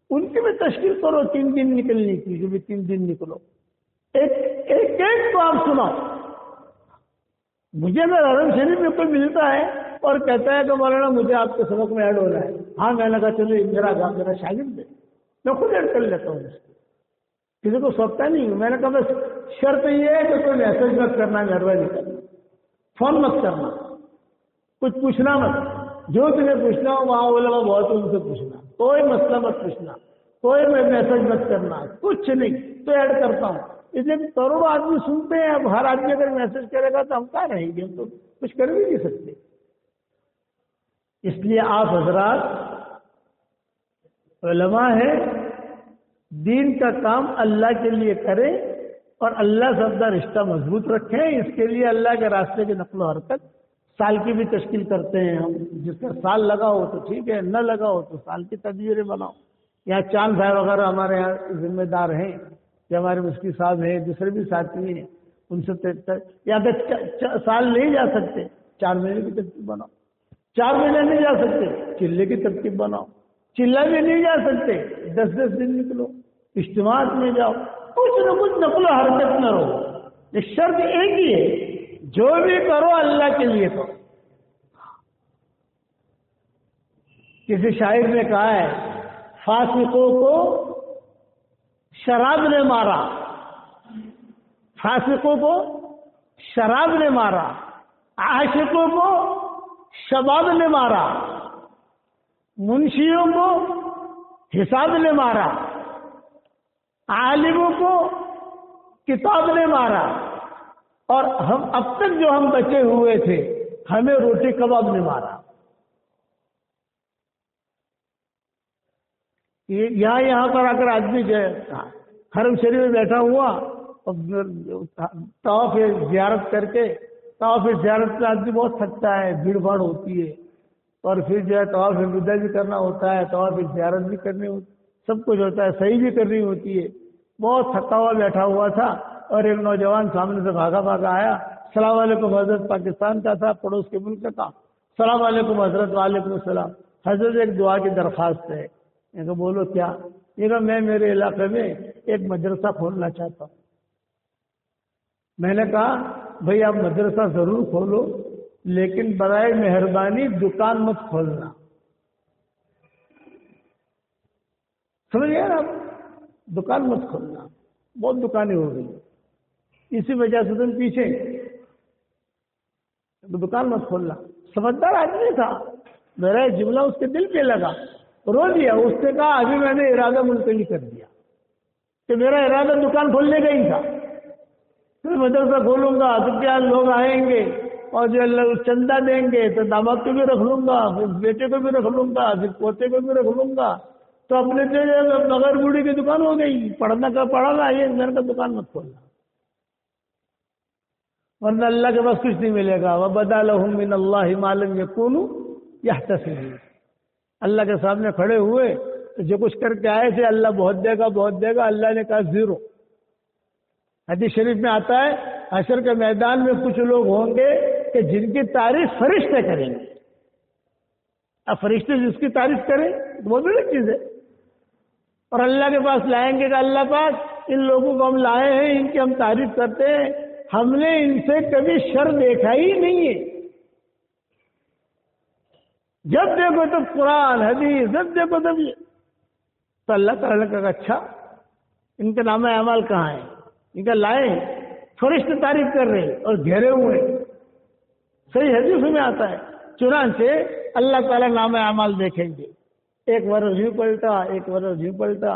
ان کی بھی تشکیل کرو 3 دن نکلنے کی, جو بھی 3 دن نکلو, ایک کو آپ سناؤ. مجھے اگر حرم شریف میں کوئی ملتا ہے اور کہتا ہے کہ مولانا مجھے آپ کے سبق میں ایڈ ہونا ہے, ہاں میں نے کہا چلو میرا شاگرد ہے, میں خود ایڈ کر لیتا ہوں. اس کو کسی کو سوچتا نہیں ہوں. میں نے کہا بس شرط یہ ہے کہ کوئی میسج مت کرنا, مہربانی کرنا, فون مت کرنا, کچھ پوچھنا مت. جو تمہیں پوچھنا ہو وہاں علماء بہت ان سے پوچھنا, کوئی مسئلہ مت پوچھنا, کوئی میسج مت کرنا, کچھ نہیں. تو ایڈ کرتا ہوں. اس لیے کروڑوں آدمی سنتے ہیں. اب ہر آدمی اگر میسج کرے گا تو ہم کیا رہیں گے, ہم تو کچھ کر بھی نہیں سکتے. اس لیے آپ حضرات علماء ہیں, دین کا کام اللہ کے لیے کریں اور اللہ سے اپنا رشتہ مضبوط رکھیں. اس کے لیے اللہ کے راستے کی نقل و حرکت سال کی بھی تشکیل کرتے ہیں ہم. جس کا سال لگا ہو تو ٹھیک ہے, نہ لگا ہو تو سال کی تدبیریں بناؤ. یہاں چاند بھائی وغیرہ ہمارے یہاں ذمہ دار ہیں, کہ ہمارے مفتی صاحب ہیں, دوسرے بھی ساتھی ہیں, ان سے یا اگر سال نہیں جا سکتے 4 مہینے کی ترتیب بناؤ. 4 مہینے نہیں جا سکتے چلے کی ترتیب بناؤ. چلہ بھی نہیں جا سکتے 10 دن نکلو, اجتماعات میں جاؤ, کچھ نہ کچھ نقل و حرکت نہ رہو. یہ شرط ایک ہی ہے, جو بھی کرو اللہ کے لیے کرو. کسی شاعر نے کہا ہے فاسقوں کو شراب نے مارا, فاسقوں کو شراب نے مارا، عاشقوں کو شباب نے مارا، منشیوں کو حساب نے مارا، عالموں کو کتاب نے مارا، اور ہم اب تک جو ہم بچے ہوئے تھے ہمیں روٹی کباب نے مارا۔ یہاں پر آ کر آدمی جو ہے حرم شریف میں بیٹھا ہوا طواف زیارت کر کے، طواف زیارت میں آدمی بہت تھکتا ہے، بھیڑ بھاڑ ہوتی ہے، اور پھر جو ہے طواف الوداع بھی کرنا ہوتا ہے، طواف زیارت بھی کرنی ہوتی، سب کچھ ہوتا ہے، صحیح بھی کرنی ہوتی ہے۔ بہت تھکا ہوا بیٹھا ہوا تھا اور ایک نوجوان سامنے سے بھاگا بھاگا آیا، السلام علیکم حضرت، پاکستان کا تھا، پڑوس کے ملک کا، السلام علیکم حضرت۔ وعلیکم السلام حضرت، ایک دعا کی درخواست ہے۔ میں کہا بولو کیا؟ یہ کہا میں میرے علاقے میں ایک مدرسہ کھولنا چاہتا ہوں۔ میں نے کہا بھائی آپ مدرسہ ضرور کھولو، لیکن برائے مہربانی دکان مت کھولنا۔ سمجھ گئے نا آپ؟ دکان مت کھولنا، بہت دکانیں ہو گئی، اسی وجہ سے تم پیچھے، دکان مت کھولنا۔ سمجھدار آدمی تھا، میرا جملہ اس کے دل پہ لگا، رو دیا۔ اس نے کہا ابھی میں نے ارادہ ملتوی کر دیا کہ میرا ارادہ دکان کھولنے کا ہی تھا، پھر مدرسہ کھولوں گا تو کیا لوگ آئیں گے اور جو چندہ دیں گے تو داماد کو بھی رکھ لوں گا، پھر بیٹے کو بھی رکھ لوں گا، پھر پوتے کو بھی رکھ لوں گا، تو اپنے بغیر بوڑھی کی دکان ہو گئی۔ پڑھنا کا پڑھا، یہ گھر کا دکان مت کھولنا، ورنہ اللہ کے پاس کچھ نہیں ملے گا۔ وَبَدَا لَهُم مِّنَ اللَّهِ مَا لَمْ يَكُونُوا يَحْتَسِبُونَ۔ اللہ کے سامنے کھڑے ہوئے تو جو کچھ کر کے آئے تھے اللہ بہت دے گا، بہت دے گا، اللہ نے کہا زیرو۔ حدیث شریف میں آتا ہے حشر کے میدان میں کچھ لوگ ہوں گے کہ جن کی تعریف فرشتے کریں گے۔ اب فرشتے جس کی تعریف کریں وہ بھی ایک چیز ہے، اور اللہ کے پاس لائیں گے کہ اللہ پاک ان لوگوں کو ہم لائے ہیں، ان کی ہم تعریف کرتے ہیں، ہم نے ان سے کبھی شر دیکھا ہی نہیں ہے۔ جب دیکھو تو قرآن حدیث، جب دیکھو تب یہ، تو اللہ تعالیٰ نے کہا اچھا ان کے نام اعمال کہاں ہیں؟ ان کا لائے، فرشتے تعریف کر رہے ہیں اور گھیرے ہوئے، صحیح حدیث میں آتا ہے۔ چنانچہ اللہ تعالیٰ نام اعمال دیکھیں گے، ایک ورق یوں پلٹا، ایک ورق یوں پلٹا،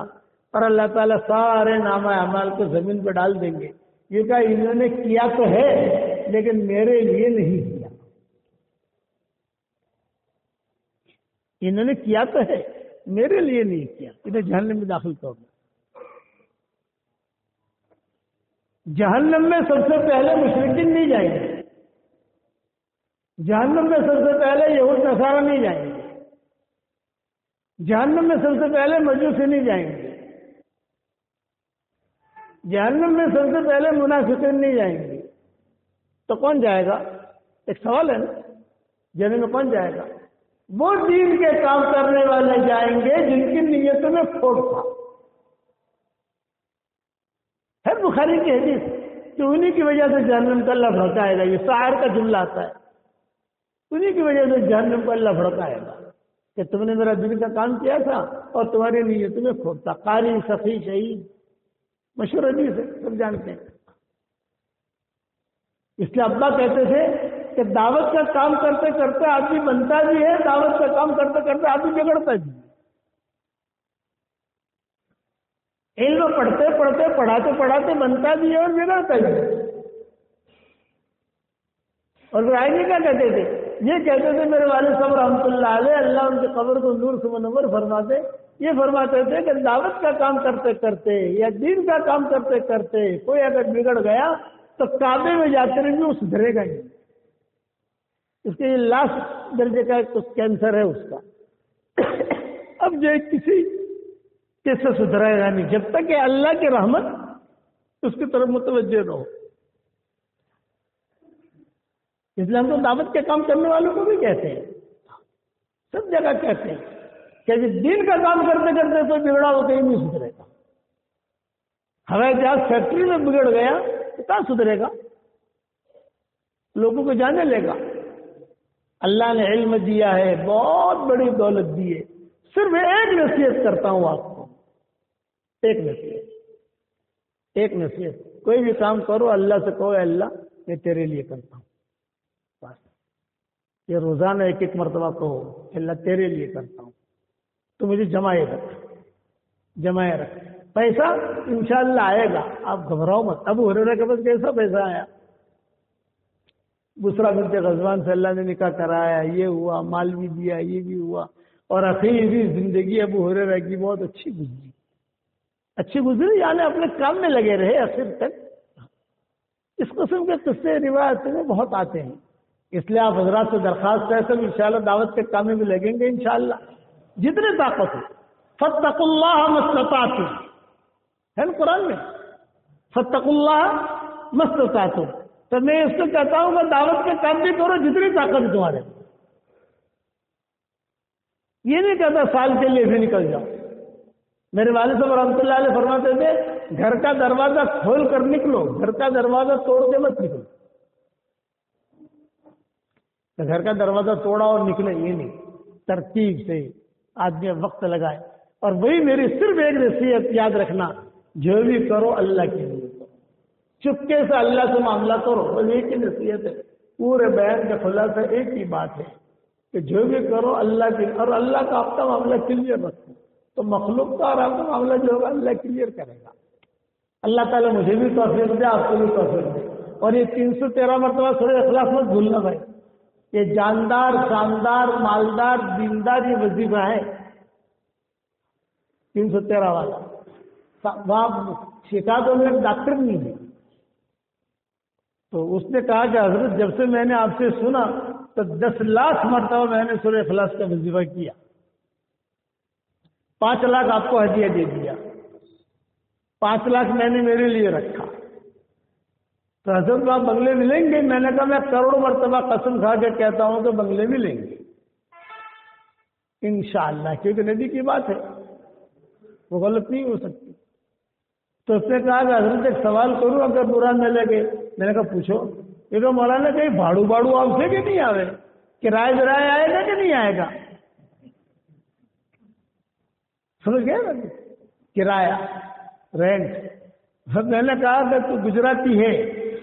اور اللہ تعالیٰ سارے نام اعمال کو زمین پہ ڈال دیں گے۔ یہ کہا انہوں نے کیا تو ہے لیکن میرے لیے نہیں کیا، انہوں نے کیا تو ہے میرے لیے نہیں کیا، انہیں جہنم میں داخل کر دیا۔ جہنم میں سب سے پہلے مشرکین نہیں جائیں گے، جہنم میں سب سے پہلے یہود نصارہ نہیں جائیں گے، جہنم میں سب سے پہلے مجوسی نہیں جائیں گے، جہنم میں سب سے پہلے منافقین نہیں جائیں گے۔ تو کون جائے گا؟ ایک سوال ہے نا، جہنم میں کون جائے گا؟ وہ دین کے کام کرنے والے جائیں گے جن کی نیتوں میں کھوٹ تھا۔ ہے بخاری کی حدیث کہ انہی کی وجہ سے جہنم کو اللہ بھڑکائے گا، یہ شاعر کا جملہ آتا ہے، انہی کی وجہ سے جہنم کو اللہ بھڑکائے گا کہ تم نے میرا دین کا کام کیا تھا اور تمہاری نیتوں میں کھوٹ تھا۔ قاری، سخی، شہید، مشہور حدیث ہے، سب جانتے ہیں۔ اس لیے ابا کہتے تھے کہ دعوت کا کام کرتے کرتے آدمی بنتا بھی ہے، دعوت کا کام کرتے کرتے آدمی بگڑتا بھی ہے۔ علم پڑھتے پڑھتے، پڑھاتے پڑھاتے بنتا بھی ہے اور بگڑتا بھی ہے۔ اور رائے کیا کہتے تھے؟ یہ کہتے تھے میرے والد صاحب رحمۃ اللہ علیہ، اللہ ان کے قبر کو نور سے منور فرماتے، یہ فرماتے تھے کہ دعوت کا کام کرتے کرتے یا دین کا کام کرتے کرتے کوئی اگر بگڑ گیا تو کعبے میں جاتے رہے وہ سدھرے گا نہیں، اس کے لاسٹ درجے کا کچھ کینسر ہے اس کا۔ اب جو کسی کس سے سدھرے گا نہیں جب تک کہ اللہ کی رحمت اس کی طرف متوجہ نہ ہو۔ اس لیے ہم تو دعوت کے کام کرنے والوں کو بھی کہتے ہیں، سب جگہ کہتے ہیں کہ دین کا کام کرتے کرتے تو بگڑا ہو کہیں نہیں سدھرے گا۔ ہوائی جہاز فیکٹری میں بگڑ گیا تو کہاں سدھرے گا؟ لوگوں کو جانے لے گا۔ اللہ نے علم دیا ہے، بہت بڑی دولت دی ہے، صرف ایک نصیحت کرتا ہوں آپ کو، ایک نصیحت، کوئی بھی کام کرو اللہ سے کہو اے اللہ میں تیرے لیے کرتا ہوں. بس یہ روزانہ ایک ایک مرتبہ کہو کہ اللہ تیرے لیے کرتا ہوں، تو مجھے جمائے رکھ. پیسہ انشاءاللہ آئے گا، آپ گھبراؤ مت. ابو ہریرہ کے پاس کیسا پیسہ آیا؟ بسرا بنت غزوان سے اللہ نے نکاح کرایا، یہ ہوا، مال بھی دیا، یہ بھی ہوا، اور اخیری زندگی ابو ہریرہ کی بہت اچھی گزری، یعنی اپنے کام میں لگے رہے آخر تک. اس قسم کے قصے روایتوں میں بہت آتے ہیں. اس لیے آپ حضرات سے درخواست ہے سب انشاءاللہ دعوت کے کام میں بھی لگیں گے انشاءاللہ جتنے طاقت ہو. فاتقوا اللہ ما استطعتم ہے نا قرآن میں، فاتقوا اللہ ما استطعتم. تو میں اس کو کہتا ہوں کہ دعوت کے کام بھی کرو جتنی طاقت تمہارے. یہ نہیں کہتا سال کے لیے بھی نکل جاؤ. میرے والد صاحب رحمۃ اللہ علیہ فرماتے تھے گھر کا دروازہ کھول کر نکلو، گھر کا دروازہ توڑ کے مت نکلو. گھر کا دروازہ توڑا اور نکلے یہ نہیں، ترتیب سے آدمی وقت لگائے. اور وہی میری صرف ایک نصیحت یاد رکھنا، جو بھی کرو اللہ کے لیے کرو، چپکے سے اللہ سے معاملہ کرو. بس ایک ہی نصیحت ہے، پورے بیان کا خلاصہ ایک ہی بات ہے کہ جو بھی کرو اللہ کے، اور اللہ کا آپ کا معاملہ کلیئر رکھو تو مخلوق کا اور آپ کا معاملہ جو ہوگا اللہ کلیئر کرے گا. اللہ تعالیٰ مجھے بھی توفیق دے، آپ کو بھی توفیق دے. اور یہ 313 مرتبہ سورہ اخلاص مت بھولنا بھائی. یہ جاندار، شاندار، مالدار، دیندار یہ وظیفہ ہے 313 والا. وہاں شکایتوں میں ایک ڈاکٹر نہیں ہے. تو اس نے کہا کہ حضرت جب سے میں نے آپ سے سنا تو 10 لاکھ مرتبہ میں نے سورہ اخلاص کا وظیفہ کیا، 5 لاکھ آپ کو ہدیہ دے دیا، 5 لاکھ میں نے میرے لیے رکھا. تو حضرت آپ بنگلے ملیں گے؟ میں نے کہا میں کروڑ مرتبہ قسم کھا کے کہتا ہوں کہ بنگلے ملیں گے انشاءاللہ، کیونکہ نبی کی بات ہے، وہ غلط نہیں ہو سکتی. تو اس نے کہا کہ حضرت ایک سوال کروں اگر برا نہ لگے؟ میں نے کہا پوچھو. یہ تو مولانا کہیں بھاڑو آپ سے کہ نہیں آئے، کرایہ آئے گا کہ نہیں آئے گا؟ سمجھ گئے نا، کرایہ، رینٹ. میں نے کہا کہ تو گجراتی ہے؟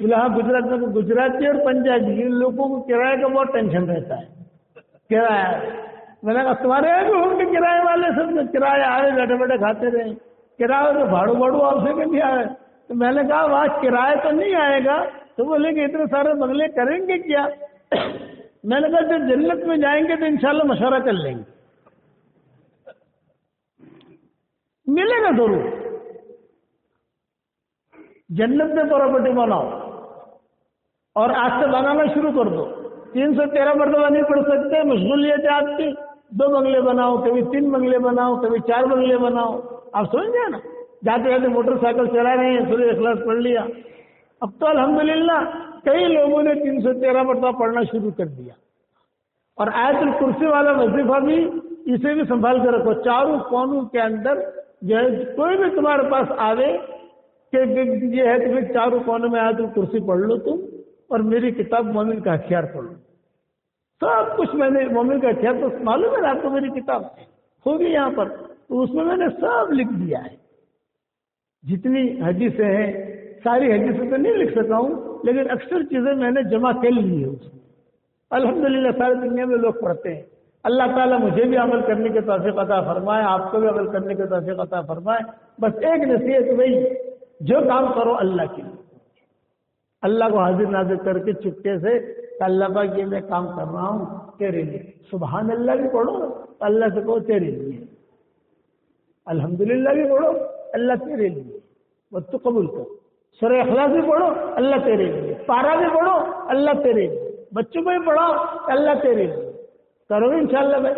بولا ہاں گجرات میں. گجراتی اور پنجابی ان لوگوں کو کرایہ کا بہت ٹینشن رہتا ہے. کرایہ، میں نے کہا تمہارے یہاں بھی ہوں گے کرایہ والے؟ سب کرایہ آئے بیٹھے بیٹھے کھاتے رہے، کرایہ تو بھاڑو آپ سے کہ نہیں آئے. تو میں نے کہا وہاں کرایہ تو نہیں آئے گا. تو بولے کہ اتنے سارے بنگلے کریں گے کیا؟ میں نے کہا جب جنت میں جائیں گے تو انشاءاللہ مشورہ کر لیں گے، ملے گا ضرور. جنت میں پراپرٹی بناؤ اور آج سے بنانا شروع کر دو. 313 مرتبہ نہیں پڑھ سکتے، مشغولیت ہے آپ کی. 2 بنگلے بناؤ، کبھی 3 بنگلے بناؤ، کبھی 4 بنگلے بناؤ. آپ سمجھ گئے نا، جاتے جاتے موٹر سائیکل چلا رہے ہیں، سورہ اخلاص پڑھ لیا. اب تو الحمدللہ کئی لوگوں نے 313 مرتبہ پڑھنا شروع کر دیا. اور آیت الکرسی والا وظیفہ بھی اسے بھی سنبھال کر رکھو. چاروں کونوں کے اندر جو ہے کوئی بھی تمہارے پاس آوے کہ یہ ہے کہ چاروں کونوں میں آیت الکرسی پڑھ لو تم، اور میری کتاب مومن کا ہتھیار پڑھ لو. سب کچھ میں نے مومن کا ہتھیار تو معلوم ہے آپ کو، میری کتاب ہوگی یہاں پر، تو اس میں نے سب لکھ دیا ہے. جتنی حدیثیں ہیں ساری حدیثیں تو نہیں لکھ سکا ہوں، لیکن اکثر چیزیں میں نے جمع کر لی ہے اس میں. الحمدللہ ساری دنیا میں لوگ پڑھتے ہیں. اللہ تعالیٰ مجھے بھی عمل کرنے کے توفیق عطا فرمائے، آپ کو بھی عمل کرنے کے توفیق عطا فرمائے. بس ایک نصیحت وہی، جو کام کرو اللہ کے لیے، اللہ کو حاضر ناظر کر کے چپکے سے اللہ پاک یہ میں کام کر رہا ہوں تیرے لیے. سبحان اللہ بھی پڑھو، اللہ سے کہو تیرے لیے. الحمدللہ بھی پڑھو، اللہ تیرے لیے، وہ تو قبول کرو. سورہ اخلاص بھی پڑھو، اللہ تیرے لیے. پارا بھی پڑھو، اللہ تیرے لیے. بچوں کو بھی پڑھاؤ، اللہ تیرے لیے. کرو گے انشاءاللہ بھائی.